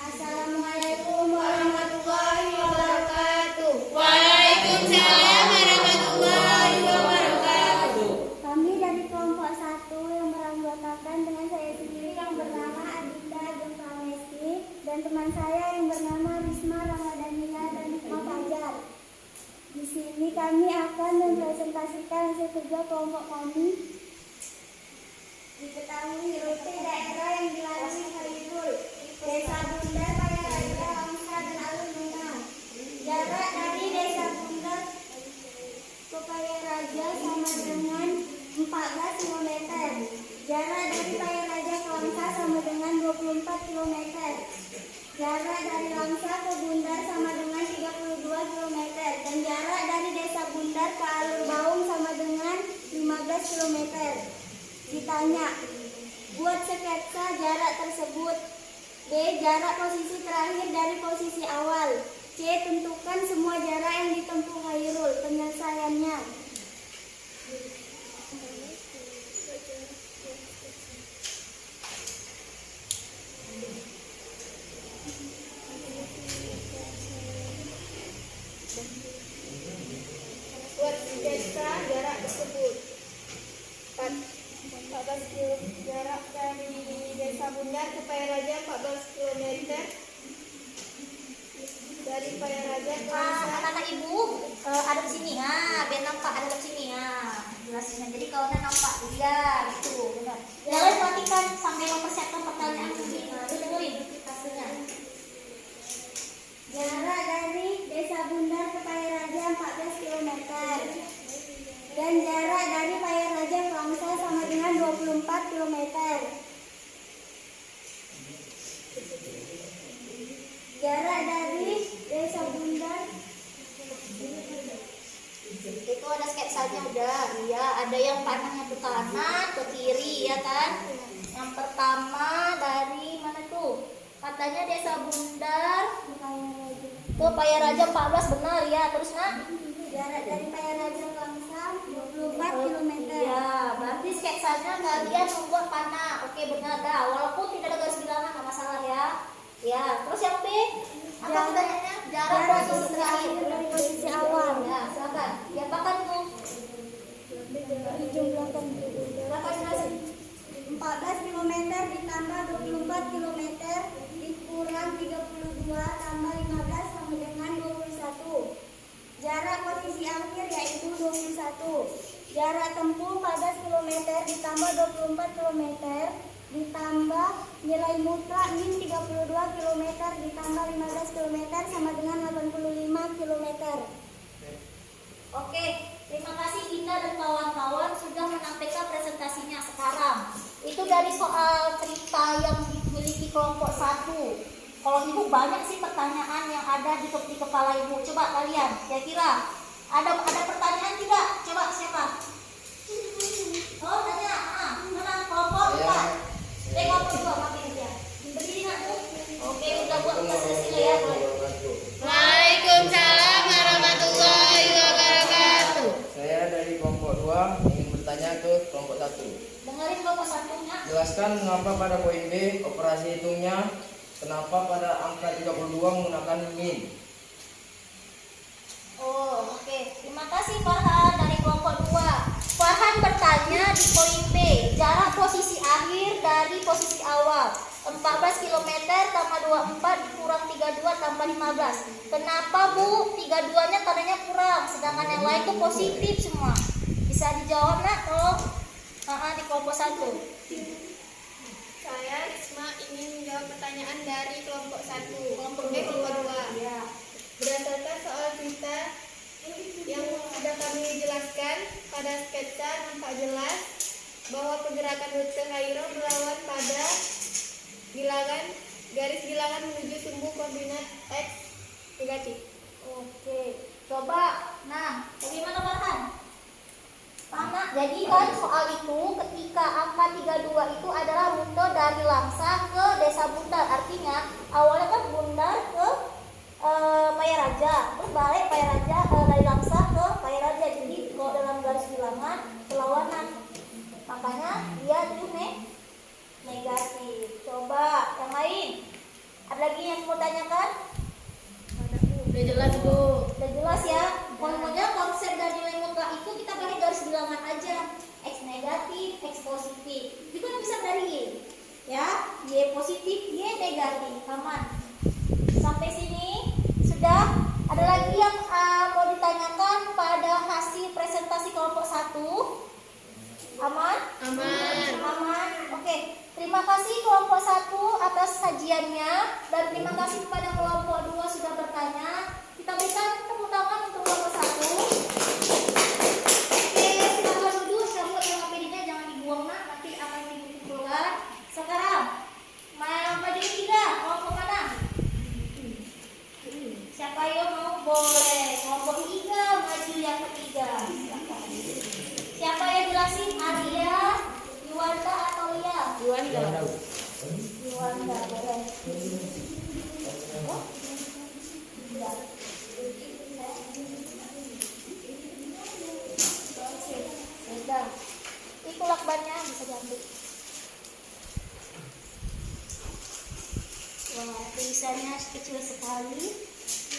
Assalamualaikum warahmatullahi wabarakatuh. Waalaikumsalam warahmatullahi wabarakatuh. Kami dari kelompok 1 yang beranggotakan dengan saya sendiri yang bernama Adinda Ageng Pramesti dan teman saya yang bernama Risma Ramadhania dan Hikmah Fajar. Di sini kami akan mempresentasikan hasil kerja kelompok kami. Diketahui rute daerah yang dilalui Khairul, Desa Bundar, Payaraja, Langsa, dan Alun Luna. Jarak dari Desa Bundar ke Payaraja sama dengan 14 km. Jarak dari Payaraja ke Langsa sama dengan 24 km. Jarak dari Langsa ke Bundar sama dengan 32 km. Dan jarak dari Desa Bundar ke Alur Baung sama dengan 15 km. Ditanya, buat sketsa jarak tersebut. B. Jarak posisi terakhir dari posisi awal. C. Tentukan semua jarak yang ditempuh Khairul. Penyelesaiannya. Buat sketsa jarak tersebut. 14 km jarak dari Desa Bundar ke Payaraja 14 km. Dari Payaraja ke Langsa. Anak-anak ibu ada di sini. Biar nampak ada di sini. Jelasnya. Jadi kalau nampak dia gitu, benar. Jangan perhatikan sampai mempersiapkan pertanyaan ini. Dengerin hasilnya. Jarak dari Desa Bundar ke Payaraja 14 km. Dan jarak dari Payaraja ke Langsa sama dengan 24 km. Jarak dari Desa Bundar Itu ada sketsanya udah. Ya, ada yang panahnya ke kanan, ke kiri ya kan. Yang pertama dari mana tuh? Katanya Desa Bundar ke Payaraja 14 benar ya. Terus nah? jarak dari Payaraja ke Langsa 24 km. Ya, berarti sketsanya kalian membuat panah. Oke, benar dah. Walaupun tidak ada garis bilangan, nggak masalah ya. Ya, terus yang B? Apa pertanyaannya? Jarak posisi terakhir dari posisi awal. Ya, silakan. Ya, bahkan tuh. Dijumlahkan. Berapa jelasin? 14 km ditambah 24 km dikurang 32 tambah 15 sama dengan 21. Jarak posisi akhir yaitu 21. Jarak tempuh 14 km ditambah 24 km ditambah nilai mutlak min 32 km ditambah 15 km sama dengan 85 km. Oke, terima kasih Indah dan kawan-kawan sudah menampilkan presentasinya sekarang. Itu dari soal cerita yang dimiliki kelompok 1. Kalau ibu banyak sih pertanyaan yang ada di kepala ibu. Coba kalian, kira-kira ada pertanyaan tidak? Coba siapa? Oh, tanya. Mana kelompok 2? Kelompok 2 makin dia. Berdiri nak tuh. Oke, udah buat presentasi ya. Waalaikumsalam warahmatullahi wabarakatuh. Saya dari kelompok 2 ingin bertanya ke kelompok 1. Dengerin kelompok 1-nya. Jelaskan mengapa pada poin B operasi hitungnya, kenapa pada angka 32 menggunakan min. Oh, oke. Terima kasih Farhan dari kelompok 2. Farhan bertanya di poin B, jarak posisi akhir dari posisi awal. 14 km tambah 24 dikurang 32 tambah 15. Kenapa Bu? 32-nya tandanya kurang, sedangkan yang lain tuh positif semua. Bisa dijawab nak tolong? Di kelompok 1. Saya Risma ingin menjawab pertanyaan dari kelompok 1. Kelompok Kelompok 2. Ya. Berdasarkan soal cerita yang sudah kami jelaskan pada sketsa nampak jelas bahwa pergerakan rute Khairul berlawan pada garis bilangan menuju sumbu koordinat X negatif. Oke. Coba. Nah, bagaimana Farhan? Paham nggak? Jadi kan soal itu ketika angka 32 itu adalah rute dari Langsa ke Desa Bundar. Artinya awalnya kan Bundar ke Payaraja, terus balik Payaraja dari Langsa ke Payaraja. Jadi kalau dalam garis bilangan perlawanan, makanya dia itu Negatif. Coba yang lain. Ada lagi yang mau tanyakan? Udah jelas Bu. Udah jelas ya. Pokoknya konsep dan nilai mutlak itu kita pakai garis bilangan aja. X negatif, X positif. Itu kan bisa dari Y. Ya, Y positif, Y negatif. Aman. Sampai sini sudah. Ada lagi yang mau ditanyakan pada hasil presentasi kelompok 1? Aman? Aman. Aman. Oke. Terima kasih kelompok 1 atas sajiannya dan terima kasih kepada kelompok 2 sudah bertanya. Kita berikan tepuk tangan untuk kelompok 1. Oke, silakan duduk. Cabut yang HP-nya jangan dibuang nak, nanti akan dikumpulkan. Sekarang, maju 3, kelompok mana? Siapa yang mau? Boleh. Kelompok 3 maju yang ketiga. Silakan. Siapa yang jelasin? Arya, Yuwanda atau Lia? Yuwanda. Yuwanda, boleh. Oh? Tidak. Sudah. Itu lakbannya bisa diambil. Wah, tulisannya kecil sekali.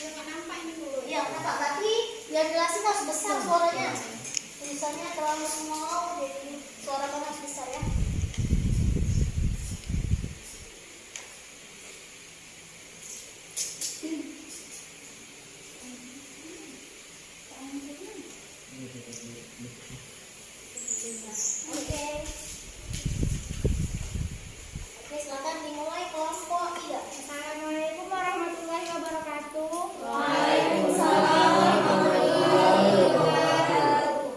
Nggak nampak ini Bu. Iya, nampak. Berarti biar jelasin harus besar suaranya. Tulisannya terlalu small, jadi suara kamu harus besar ya. Oke. Oke, silakan dimulai kelompok 3. Assalamualaikum warahmatullahi wabarakatuh.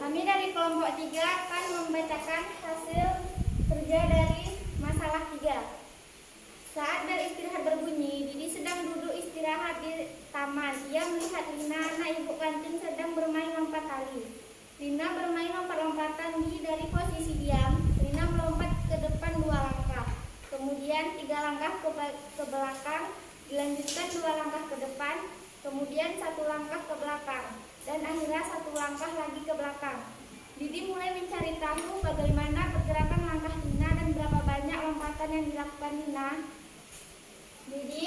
Kami dari kelompok 3 akan membacakan hasil kerja dari masalah 3. Saat bel istirahat berbunyi, Didi sedang duduk istirahat di taman. Ia melihat Lina, anak ibu kantin, sedang bermain lompat tali. Lina bermain lompat-lompatan dari posisi diam. Lina melompat ke depan 2 langkah, kemudian 3 langkah ke belakang, dilanjutkan 2 langkah ke depan, kemudian 1 langkah ke belakang, dan akhirnya 1 langkah lagi ke belakang. Didi mulai mencari tahu bagaimana pergerakan langkah Lina dan berapa banyak lompatan yang dilakukan Lina. Didi,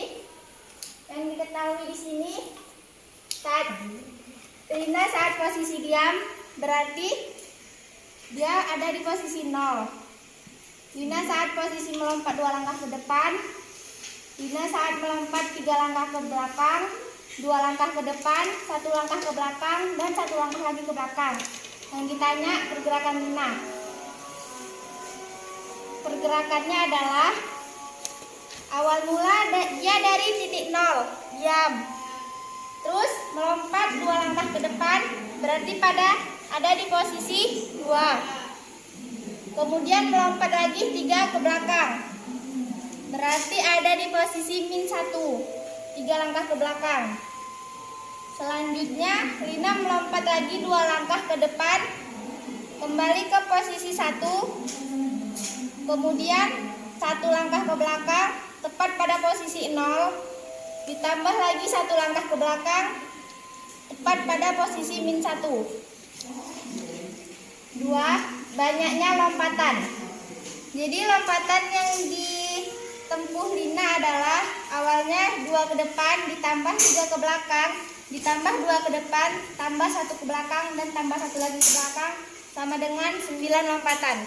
yang diketahui di sini, Lina saat posisi diam berarti dia ada di posisi 0. Lina saat posisi melompat 2 langkah ke depan, Lina saat melompat 3 langkah ke belakang, 2 langkah ke depan, 1 langkah ke belakang, dan 1 langkah lagi ke belakang. Yang ditanya pergerakan Lina. Pergerakannya adalah awal mula dia dari titik 0, diam. Terus melompat 2 langkah ke depan, berarti ada di posisi 2. Kemudian melompat lagi 3 ke belakang, berarti ada di posisi -1, 3 langkah ke belakang. Selanjutnya Lina melompat lagi 2 langkah ke depan, kembali ke posisi 1, kemudian 1 langkah ke belakang, tepat pada posisi 0, ditambah lagi 1 langkah ke belakang, tepat pada posisi -1. 2. Banyaknya lompatan. Jadi lompatan yang ditempuh Lina adalah awalnya 2 ke depan, ditambah 3 ke belakang, ditambah 2 ke depan, tambah 1 ke belakang, dan tambah 1 lagi ke belakang, sama dengan 9 lompatan.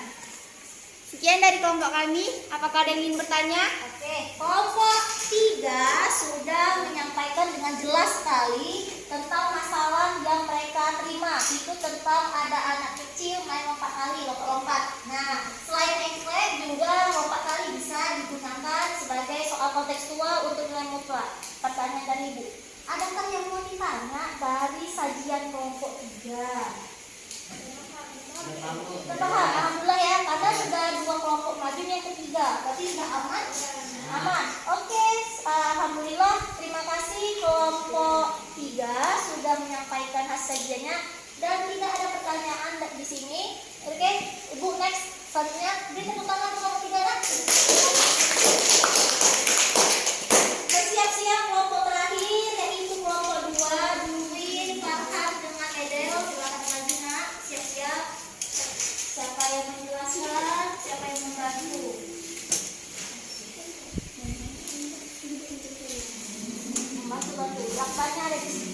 Sekian dari kelompok kami. Apakah ada yang ingin bertanya? Oke, kelompok 3 sudah menyampaikan dengan jelas sekali tentang masalah yang mereka terima. Itu tentang ada anak kecil main lompat tali, lompat-lompat. Nah, selain engklek juga lompat tali bisa digunakan sebagai soal kontekstual untuk nilai mutlak. Pertanyaan dari Ibu, adakah yang mau ditanya dari sajian kelompok 3? Paham, alhamdulillah ya, karena sudah 2 kelompok maju yang ketiga, berarti sudah aman? Aman. Oke, alhamdulillah. Terima kasih kelompok 3 sudah menyampaikan hasil sajiannya dan tidak ada pertanyaan di sini. Oke, Ibu next selanjutnya beri tepuk tangan untuk kelompok 3 nak. Bersiap-siap kelompok terakhir yaitu kelompok 2, Dulwin, Farhan dengan Edel. Silakan maju nak, siap-siap. Siapa yang menjelaskan, siapa yang membantu? bantu. Lakbannya ada di sini.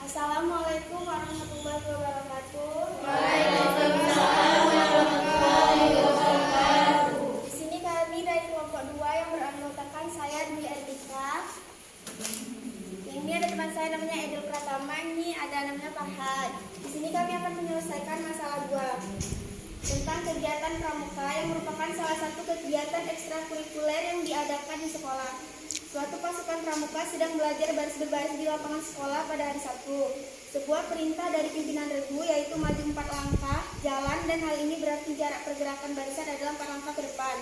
Assalamualaikum warahmatullahi wabarakatuh. Di sini kami dari kelompok 2 yang beranggotakan saya Dwi Erdika. Ini ada teman saya namanya Edil Pratama, ini ada namanya Farhad. Di sini kami akan menyelesaikan masalah 2 tentang kegiatan pramuka yang merupakan salah satu kegiatan ekstrakurikuler yang diadakan di sekolah. Suatu pasukan pramuka sedang belajar baris berbaris di lapangan sekolah pada hari Sabtu. Sebuah perintah dari pimpinan regu yaitu maju 4 langkah jalan, dan hal ini berarti jarak pergerakan barisan adalah 4 langkah ke depan.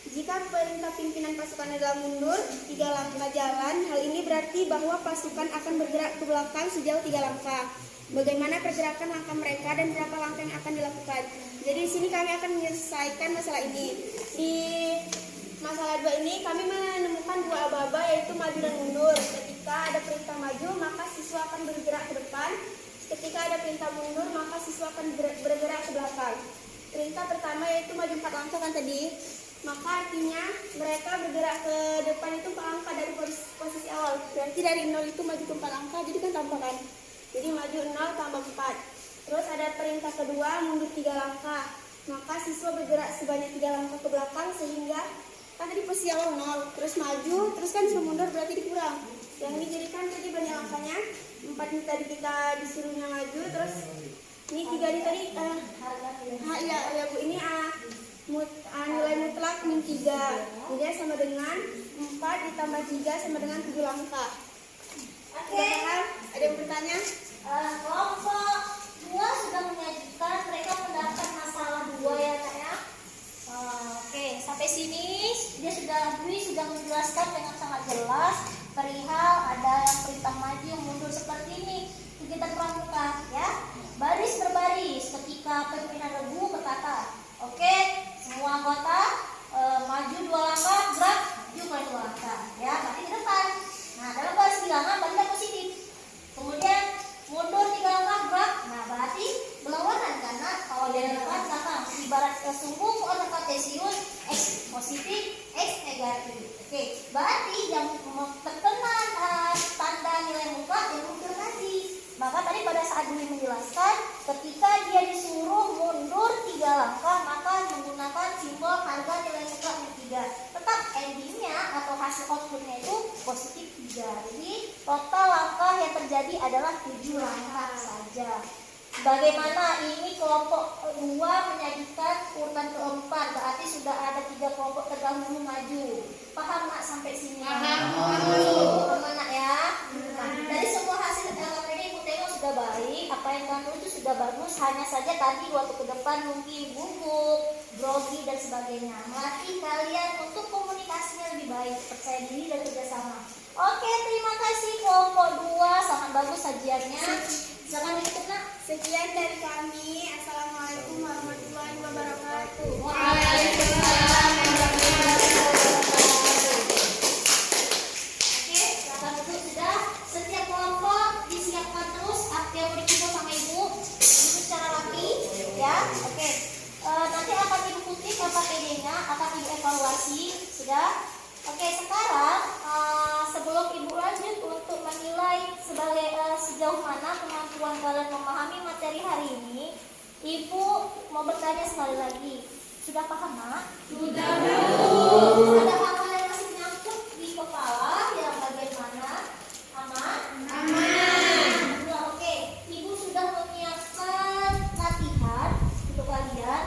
Jika perintah pimpinan pasukan adalah mundur 3 langkah jalan, hal ini berarti bahwa pasukan akan bergerak ke belakang sejauh 3 langkah. Bagaimana pergerakan langkah mereka dan berapa langkah yang akan dilakukan? Jadi di sini kami akan menyelesaikan masalah ini. Di masalah 2 ini kami menemukan 2 aba-aba yaitu maju dan mundur. Ketika ada perintah maju, maka siswa akan bergerak ke depan. Ketika ada perintah mundur, maka siswa akan bergerak ke belakang. Perintah pertama yaitu maju 4 langkah kan tadi. Maka artinya mereka bergerak ke depan itu 4 langkah dari posisi awal. Berarti dari 0 itu maju ke 4 langkah, jadi kan tambah kan. Jadi maju 0 tambah 4. Terus ada perintah kedua mundur 3 langkah. Maka siswa bergerak sebanyak 3 langkah ke belakang, sehingga kan tadi posisi awal 0, terus maju, terus kan disuruh mundur berarti dikurang. Yang ini jadi kan tadi banyak langkahnya. 4 ini tadi kita disuruhnya maju, terus ini 3 ini tadi ya Bu, ini nilai mutlak min 3. Jadi sama dengan 4 ditambah 3 sama dengan 7 langkah. Oke. Ada yang bertanya? Kelompok 2 sudah menyajikan mereka pendapat masalah 2 ya Kak ya. Oke, sampai sini Dwi sudah menjelaskan dengan sangat jelas perihal ada yang perintah maju mundur seperti ini kegiatan pramuka ya. Baris berbaris ketika pimpinan regu berkata, oke, semua anggota maju 2 langkah, gerak juga 2 langkah ya, berarti ke depan. Nah, dalam baris bilangan berarti positif. Kemudian mundur 3 langkah, gerak. Nah, berarti berlawanan karena kalau dari depan belakang. Ibarat sumbu koordinat kartesius x positif, x negatif. Oke, berarti yang terkena tanda nilai mutlak yang mundur tadi. Maka tadi pada saat Dwi menjelaskan, ketika dia disuruh mundur 3 langkah, maka menggunakan simbol harga nilai mutlak yang 3. Tetap endingnya atau hasil outputnya itu positif 3. Jadi total langkah yang terjadi adalah 7 langkah saja. Bagaimana ini kelompok 2 menyajikan urutan keempat, berarti sudah ada 3 kelompok terdahulu maju. Paham nak sampai sini? Paham nak ya? Nah, dari semua hasil LKPD Ibu tengok sudah baik, apa yang kamu itu sudah bagus. Hanya saja tadi waktu ke depan mungkin gugup, grogi dan sebagainya. Melatih kalian untuk komunikasinya lebih baik, percaya diri dan kerjasama. Oke, terima kasih kelompok 2, sangat bagus sajiannya. Jangan ditutup nak. Sekian dari kami. Assalamualaikum warahmatullahi wabarakatuh. Waalaikumsalam warahmatullahi wabarakatuh. Oke, silakan duduk sudah. Setiap kelompok disiapkan terus yang berkumpul sama ibu secara rapi, ya. Oke. Nanti akan ibu kutip LKPD-nya, akan ibu evaluasi, sudah. Oke, sekarang sebelum ibu lanjut untuk menilai sebagai sejauh mana kemampuan kalian memahami materi hari ini, ibu mau bertanya sekali lagi. Sudah paham, Mak? Sudah. Ada hal-hal yang masih nyangkut di kepala yang bagian mana? Aman? Aman. Sudah, oke. Ibu sudah menyiapkan latihan untuk kalian.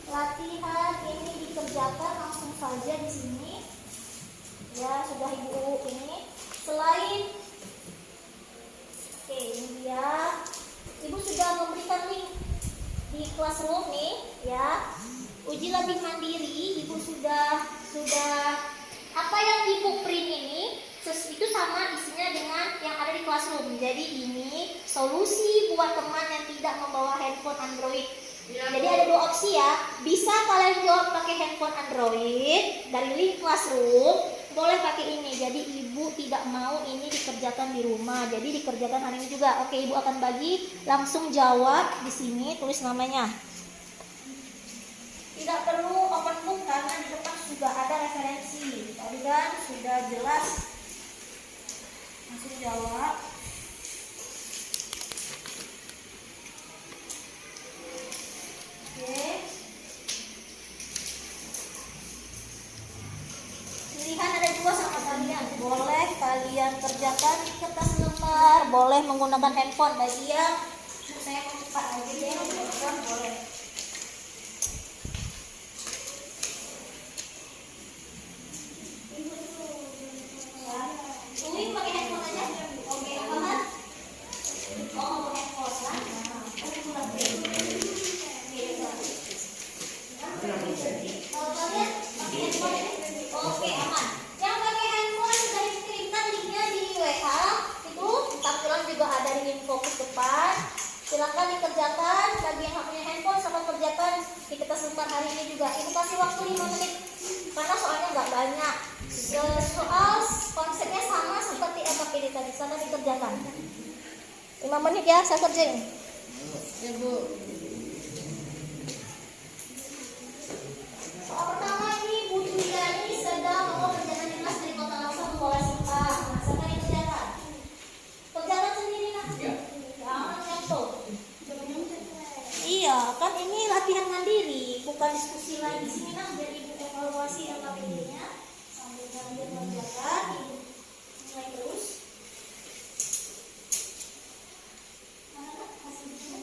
Latihan ini dikerjakan langsung saja di sini. Ya, sudah ibu ini. Selain ini dia. Ibu sudah memberikan link di classroom nih, ya. Uji lebih mandiri, ibu sudah apa yang ibu print ini Jadi ini solusi buat teman yang tidak membawa handphone Android. Jadi ada dua opsi ya. Bisa kalian jawab pakai handphone Android dari link Classroom, boleh pakai ini. Jadi ibu tidak mau ini dikerjakan di rumah. Jadi dikerjakan hari ini juga. Oke, ibu akan bagi, langsung jawab di sini, tulis namanya. Tidak perlu open book karena di depan sudah ada referensi. Tadi kan sudah jelas. Langsung jawab. Oke. Pilihan ada dua sama kalian. Boleh kalian kerjakan di kertas lembar, boleh menggunakan handphone. Bagi yang saya mau cepat aja ya, boleh. Uwin pakai handphone aja. Oke, aman. Oh, pakai handphone kan? Nah, kalau kalian pakai handphone ini, oke aman. Yang pakai handphone sudah dikirimkan linknya di WA. Itu tampilan juga ada di info ke depan. Silakan dikerjakan. Bagi yang nggak punya handphone, sama kerjakan di kertas lembar hari ini juga. Ibu kasih waktu 5 menit karena soalnya nggak banyak. Soal konsepnya sama seperti LKPD tadi. Silakan dikerjakan. 5 menit ya, saya kerjain. Ya Bu. Soal pertama ini Bu Juliani sedang mau kerjaan dinas dari Kota Langsung Bola Simpang. Nah, silakan dikerjakan. Kerjakan sendiri lah. Jangan nyentuh. Iya, kan ini latihan mandiri, bukan diskusi lagi. Di sini nah biar ibu evaluasi LKPD-nya sambil kalian mengerjakan. Ibu mulai terus. Mana hasilnya?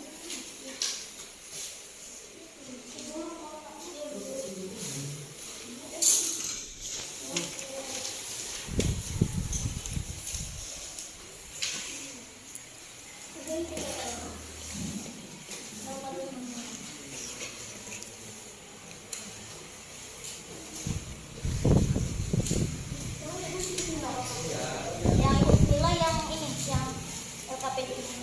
Yang ibu nilai yang ini, yang LKPD ini.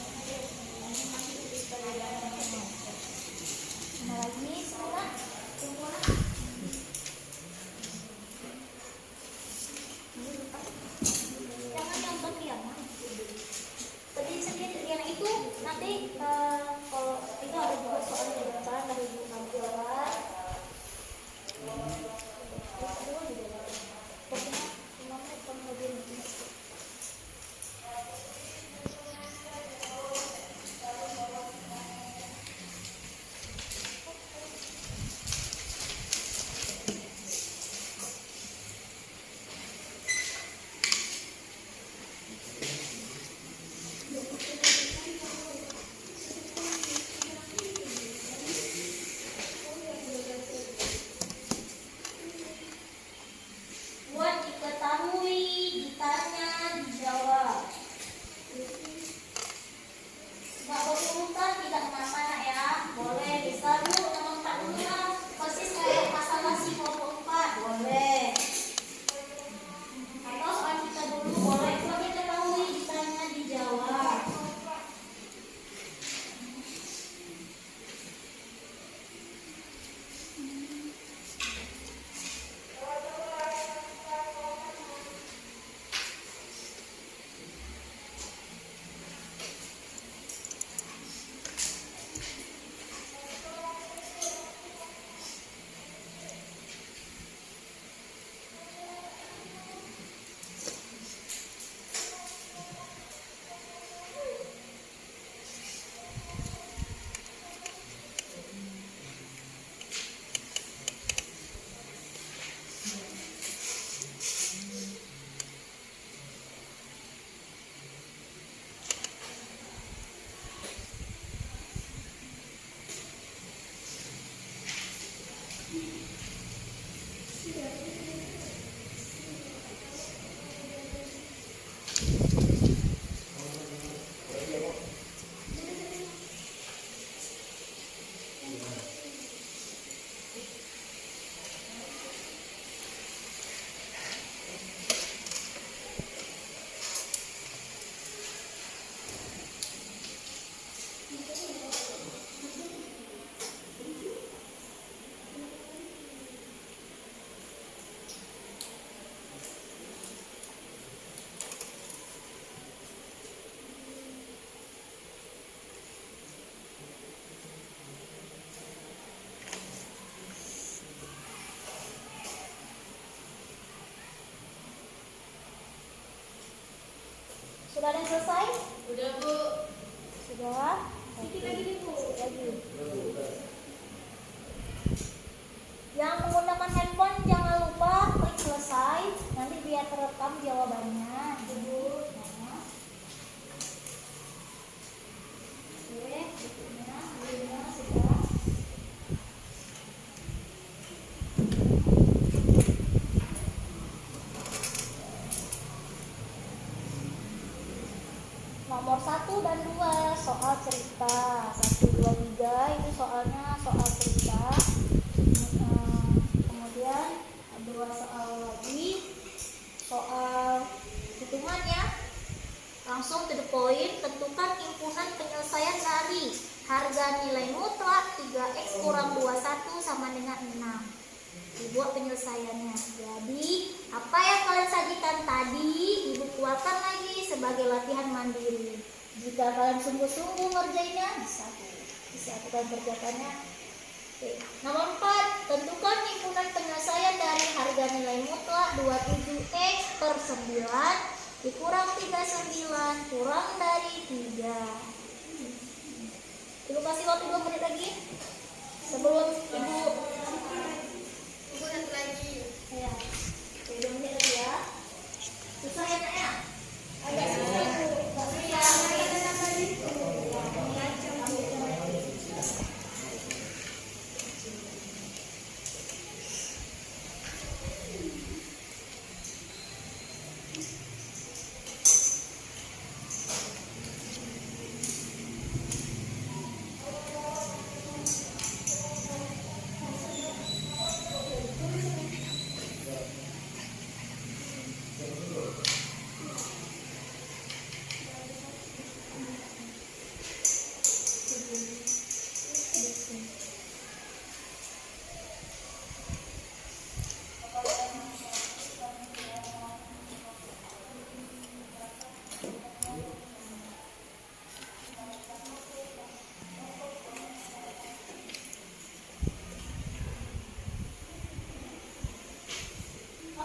Mana lagi sekarang? Jangan yang bagian. Tadi sendiri yang itu nanti kalau itu ada dua soal di depan dari ibu tampilan. Kedua di depan. Pokoknya 5 menit kemudian. Buat diketahui, ditanya, dijawab. Nggak berurutan, tidak mana-mana ya. Boleh bisa dulu nomor 4 dulu lah. Persis kayak masalah si kelompok 4. Boleh. Atau soal kita dulu boleh. Buat diketahui, ditanya, dijawab. Sudah ada yang selesai? Udah Bu. Sudah. Sedikit lagi nih Bu. Lagi. Yang menggunakan handphone jangan lupa klik selesai. Nanti biar terekam jawabannya. Ibu. Nah. Oke, berikutnya, sudah. Nomor 1 dan 2 soal cerita. 1, 2, 3 itu soalnya soal cerita. Kemudian 2 soal lagi soal hitungan ya. Langsung to the point, tentukan impunan penyelesaian dari harga nilai mutlak 3x kurang 21 sama dengan 6. Dibuat penyelesaiannya. Jadi apa yang kalian sajikan tadi ibu keluarkan lagi sebagai latihan mandiri. Jika kalian sungguh-sungguh ngerjainnya bisa kalian kerjakannya. Oke. Nomor 4, tentukan impunan penyelesaian dari harga nilai mutlak 27x per 9 dikurang 39 kurang dari 3. Ibu kasih waktu 2 menit lagi sebelum ibu Nanti lagi. ya. Oke, 2 menit lagi ya. Susah ya nak ya? Agak susah Bu. Gak susah.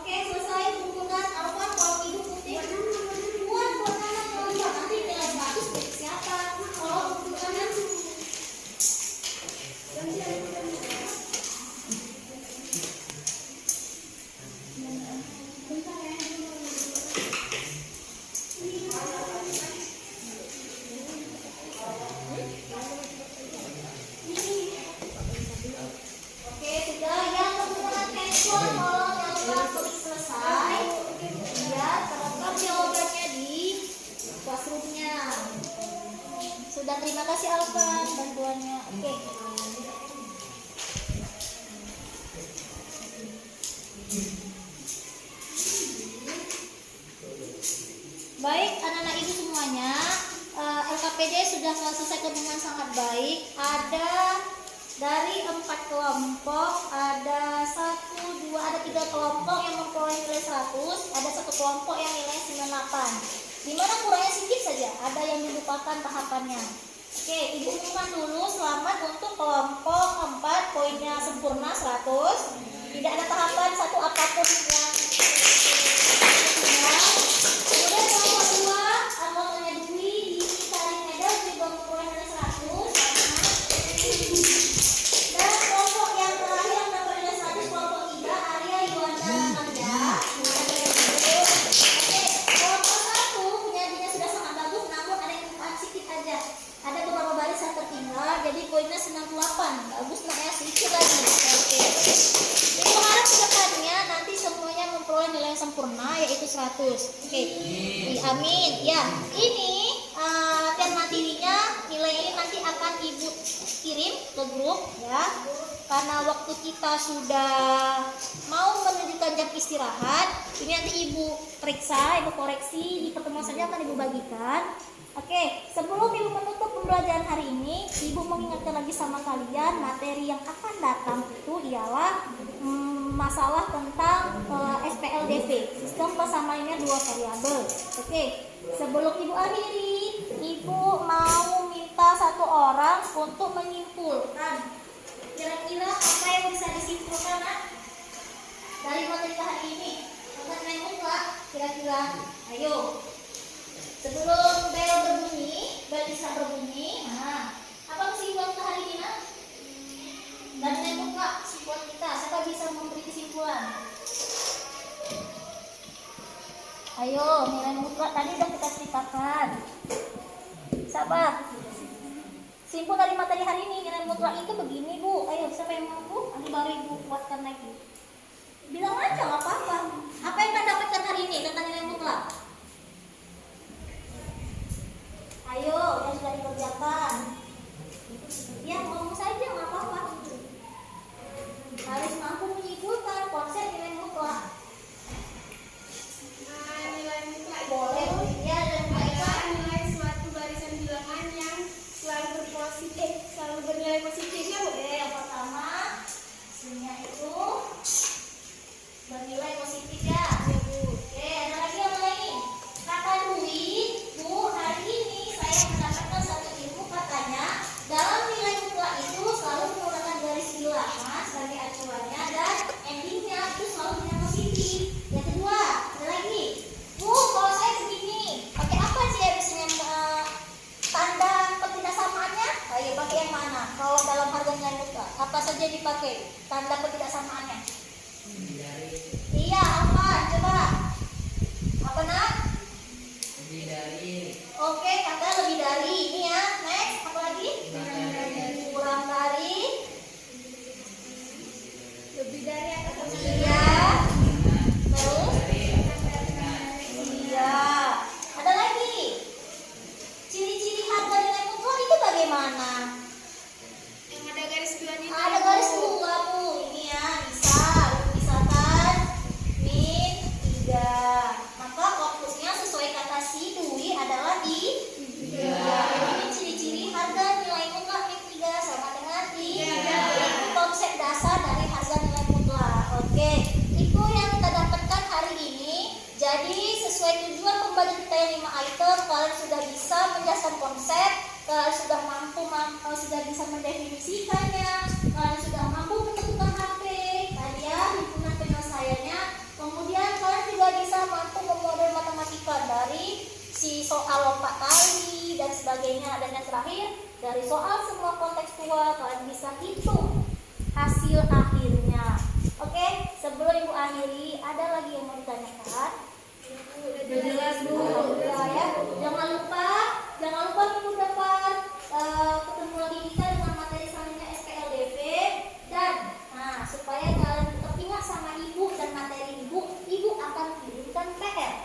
Oke, selesai hubungan apa kalau ibu putih buat anak kalau nanti nilai bagus dari siapa kalau hubungannya oke, sudah yang menggunakan handphone tolong yang telah tulis selesai ya terekam jawabannya di classroomnya. Sudah, terima kasih Alvan bantuannya. Oke. Baik anak-anak ibu semuanya, LKPD sudah selesai dengan sangat baik. Ada dari 4 kelompok, ada 1, 2, ada 3 kelompok yang memperoleh nilai 100, ada 1 kelompok yang nilai 98. Dimana kurangnya sedikit saja, ada yang dilupakan tahapannya. Oke, ibu umumkan dulu selamat untuk kelompok 4, poinnya sempurna 100. Tidak ada tahapan satu apapun yang kemudian kelompok 2, anggotanya Dwi, Dini, Karin, Medal juga memperoleh nilai 100 dan kelompok yang terakhir yang dapat nilai 100 kelompok 3, Arya, Yuanda, Anda. Oke, kelompok 1 penyajiannya sudah sangat bagus, namun ada yang kurang sedikit aja. Ada beberapa baris yang tertinggal, jadi poinnya 98. Bagus nak ya, sedikit lagi. Oke. Ibu harap kedepannya nanti semuanya memperoleh nilai yang sempurna yaitu 100. Oke. Amin. Ya, ini latihan materinya, nilai ini nanti akan ibu kirim ke grup ya. Karena waktu kita sudah mau menunjukkan jam istirahat, ini nanti ibu periksa, ibu koreksi di pertemuan saja akan ibu bagikan. Oke, sebelum ibu menutup pembelajaran hari ini, ibu mengingatkan lagi sama kalian materi yang akan datang itu ialah masalah tentang SPLDV, sistem persamaannya 2 variabel. Oke, sebelum ibu akhiri, ibu mau minta 1 orang untuk menyimpulkan kira-kira apa yang bisa disimpulkan dari materi hari ini. Mengenai mutlak, kira-kira, ayo. Sebelum bel berbunyi, bel bisa berbunyi. Nah, apa kesimpulan kita hari ini, Nak? Dan nilai mutlak kesimpulan kita. Siapa bisa memberi kesimpulan? Ayo, nilai mutlak tadi udah kita ceritakan. Sabar. Simpul dari materi hari ini, nilai mutlak itu begini, Bu. Ayo, siapa yang mampu? Nanti baru Ibu buatkan lagi. Bilang aja, nggak apa-apa. Apa yang kita dapatkan hari ini tentang nilai mutlak? Ayo, yang sudah dikerjakan. Ya, ngomong saja, nggak apa-apa. Harus mampu menyimpulkan konsep nilai mutlak. Nilai mutlak Boleh, ya, dan adalah nilai suatu barisan bilangan yang selalu bernilai positif ya, Bu. Oke, yang pertama hasilnya itu bernilai positif ya. Oke, ada lagi yang lain. Kata Dwi, Bu, hari ini saya mendapatkan satu ilmu, katanya dalam nilai mutlak itu selalu menggunakan garis bilangan sebagai acuannya dan endingnya itu selalu dengan positif. Yang kedua, ada lagi. Bu, kalau saya begini, pakai apa sih ya biasanya tanda ketidaksamaannya? Ayo pakai yang mana? Kalau dalam harga nilai mutlak, apa saja dipakai tanda ketidaksamaannya? Iya, apa? Coba. Apa, Nak? Lebih dari. Oke, kata lebih dari. Ini ya. Next, apa lagi? Kurang dari. Lebih dari atau Iya. Terus? Iya. Ada lagi. Ciri-ciri harga nilai mutlak itu bagaimana? yang ada garis duanya itu. Ada garis dua, Bu. Ini ya, misal misalkan min 3. Maka outputnya sesuai kata si Dwi adalah di 3. Ini ciri-ciri harga nilai mutlak min 3 sama dengan di 3. Itu konsep dasar dari harga nilai mutlak. Oke, itu yang kita dapatkan hari ini. Jadi sesuai tujuan pembelajaran kita yang 5 item, kalian sudah bisa menjelaskan konsep, kalian sudah sudah bisa mendefinisikannya, kalian sudah mampu menentukan HP, tadi ya, himpunan penyelesaiannya. Kemudian kalian juga bisa mampu memodel matematika dari si soal lompat tali dan sebagainya. Dan yang terakhir, dari soal semua kontekstual kalian bisa hitung hasil akhirnya. Oke, sebelum Ibu akhiri, ada lagi yang mau ditanyakan? Udah jelas, Bu. Udah ya. Jangan lupa minggu depan ketemu lagi kita dengan materi selanjutnya SPLDV. Dan supaya kalian tetap ingat sama Ibu dan materi Ibu akan kirimkan PR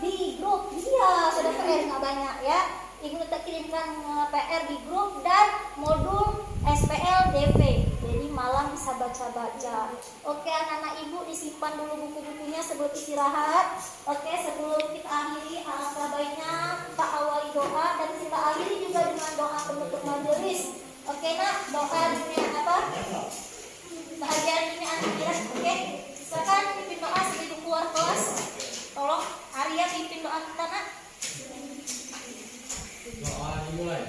di grup. Iya, sudah PR nggak banyak ya. Ibu tetap kirimkan PR di grup dan modul SPLDV. Jadi malam bisa baca-baca. Oke, anak-anak Ibu disimpan dulu buku-bukunya sebelum istirahat. Oke, sebelum kita akhiri, alangkah baiknya kita awali doa dan kita akhiri juga dengan doa penutup majelis. Oke, Nak, doa dunia apa? Bahagian dunia akhirat. Oke, silakan pimpin doa sebelum keluar kelas. Tolong Arya pimpin doa kita, Nak. Doa dimulai.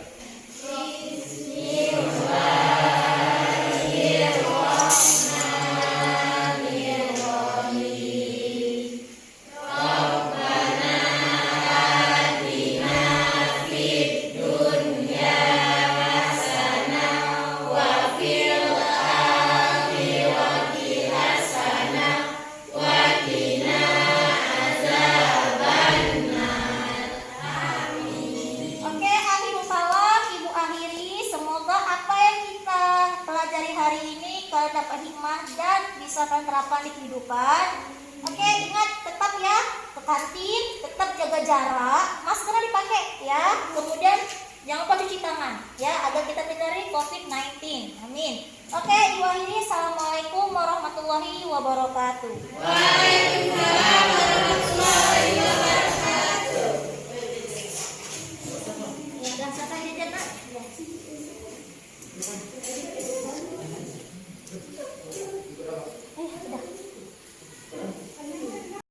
Oke, akhirul kalam, Ibu akhiri. Semoga apa yang kita pelajari hari ini kalian dapat hikmah dan bisa kalian terapkan di kehidupan. Oke, ingat tetap ya ke kantin, tetap jaga jarak, maskernya dipakai ya. Kemudian jangan lupa cuci tangan ya agar kita terhindari COVID-19. Amin. Oke, Ibu akhiri. Assalamualaikum warahmatullahi wabarakatuh. Waalaikumsalam warahmatullahi wabarakatuh.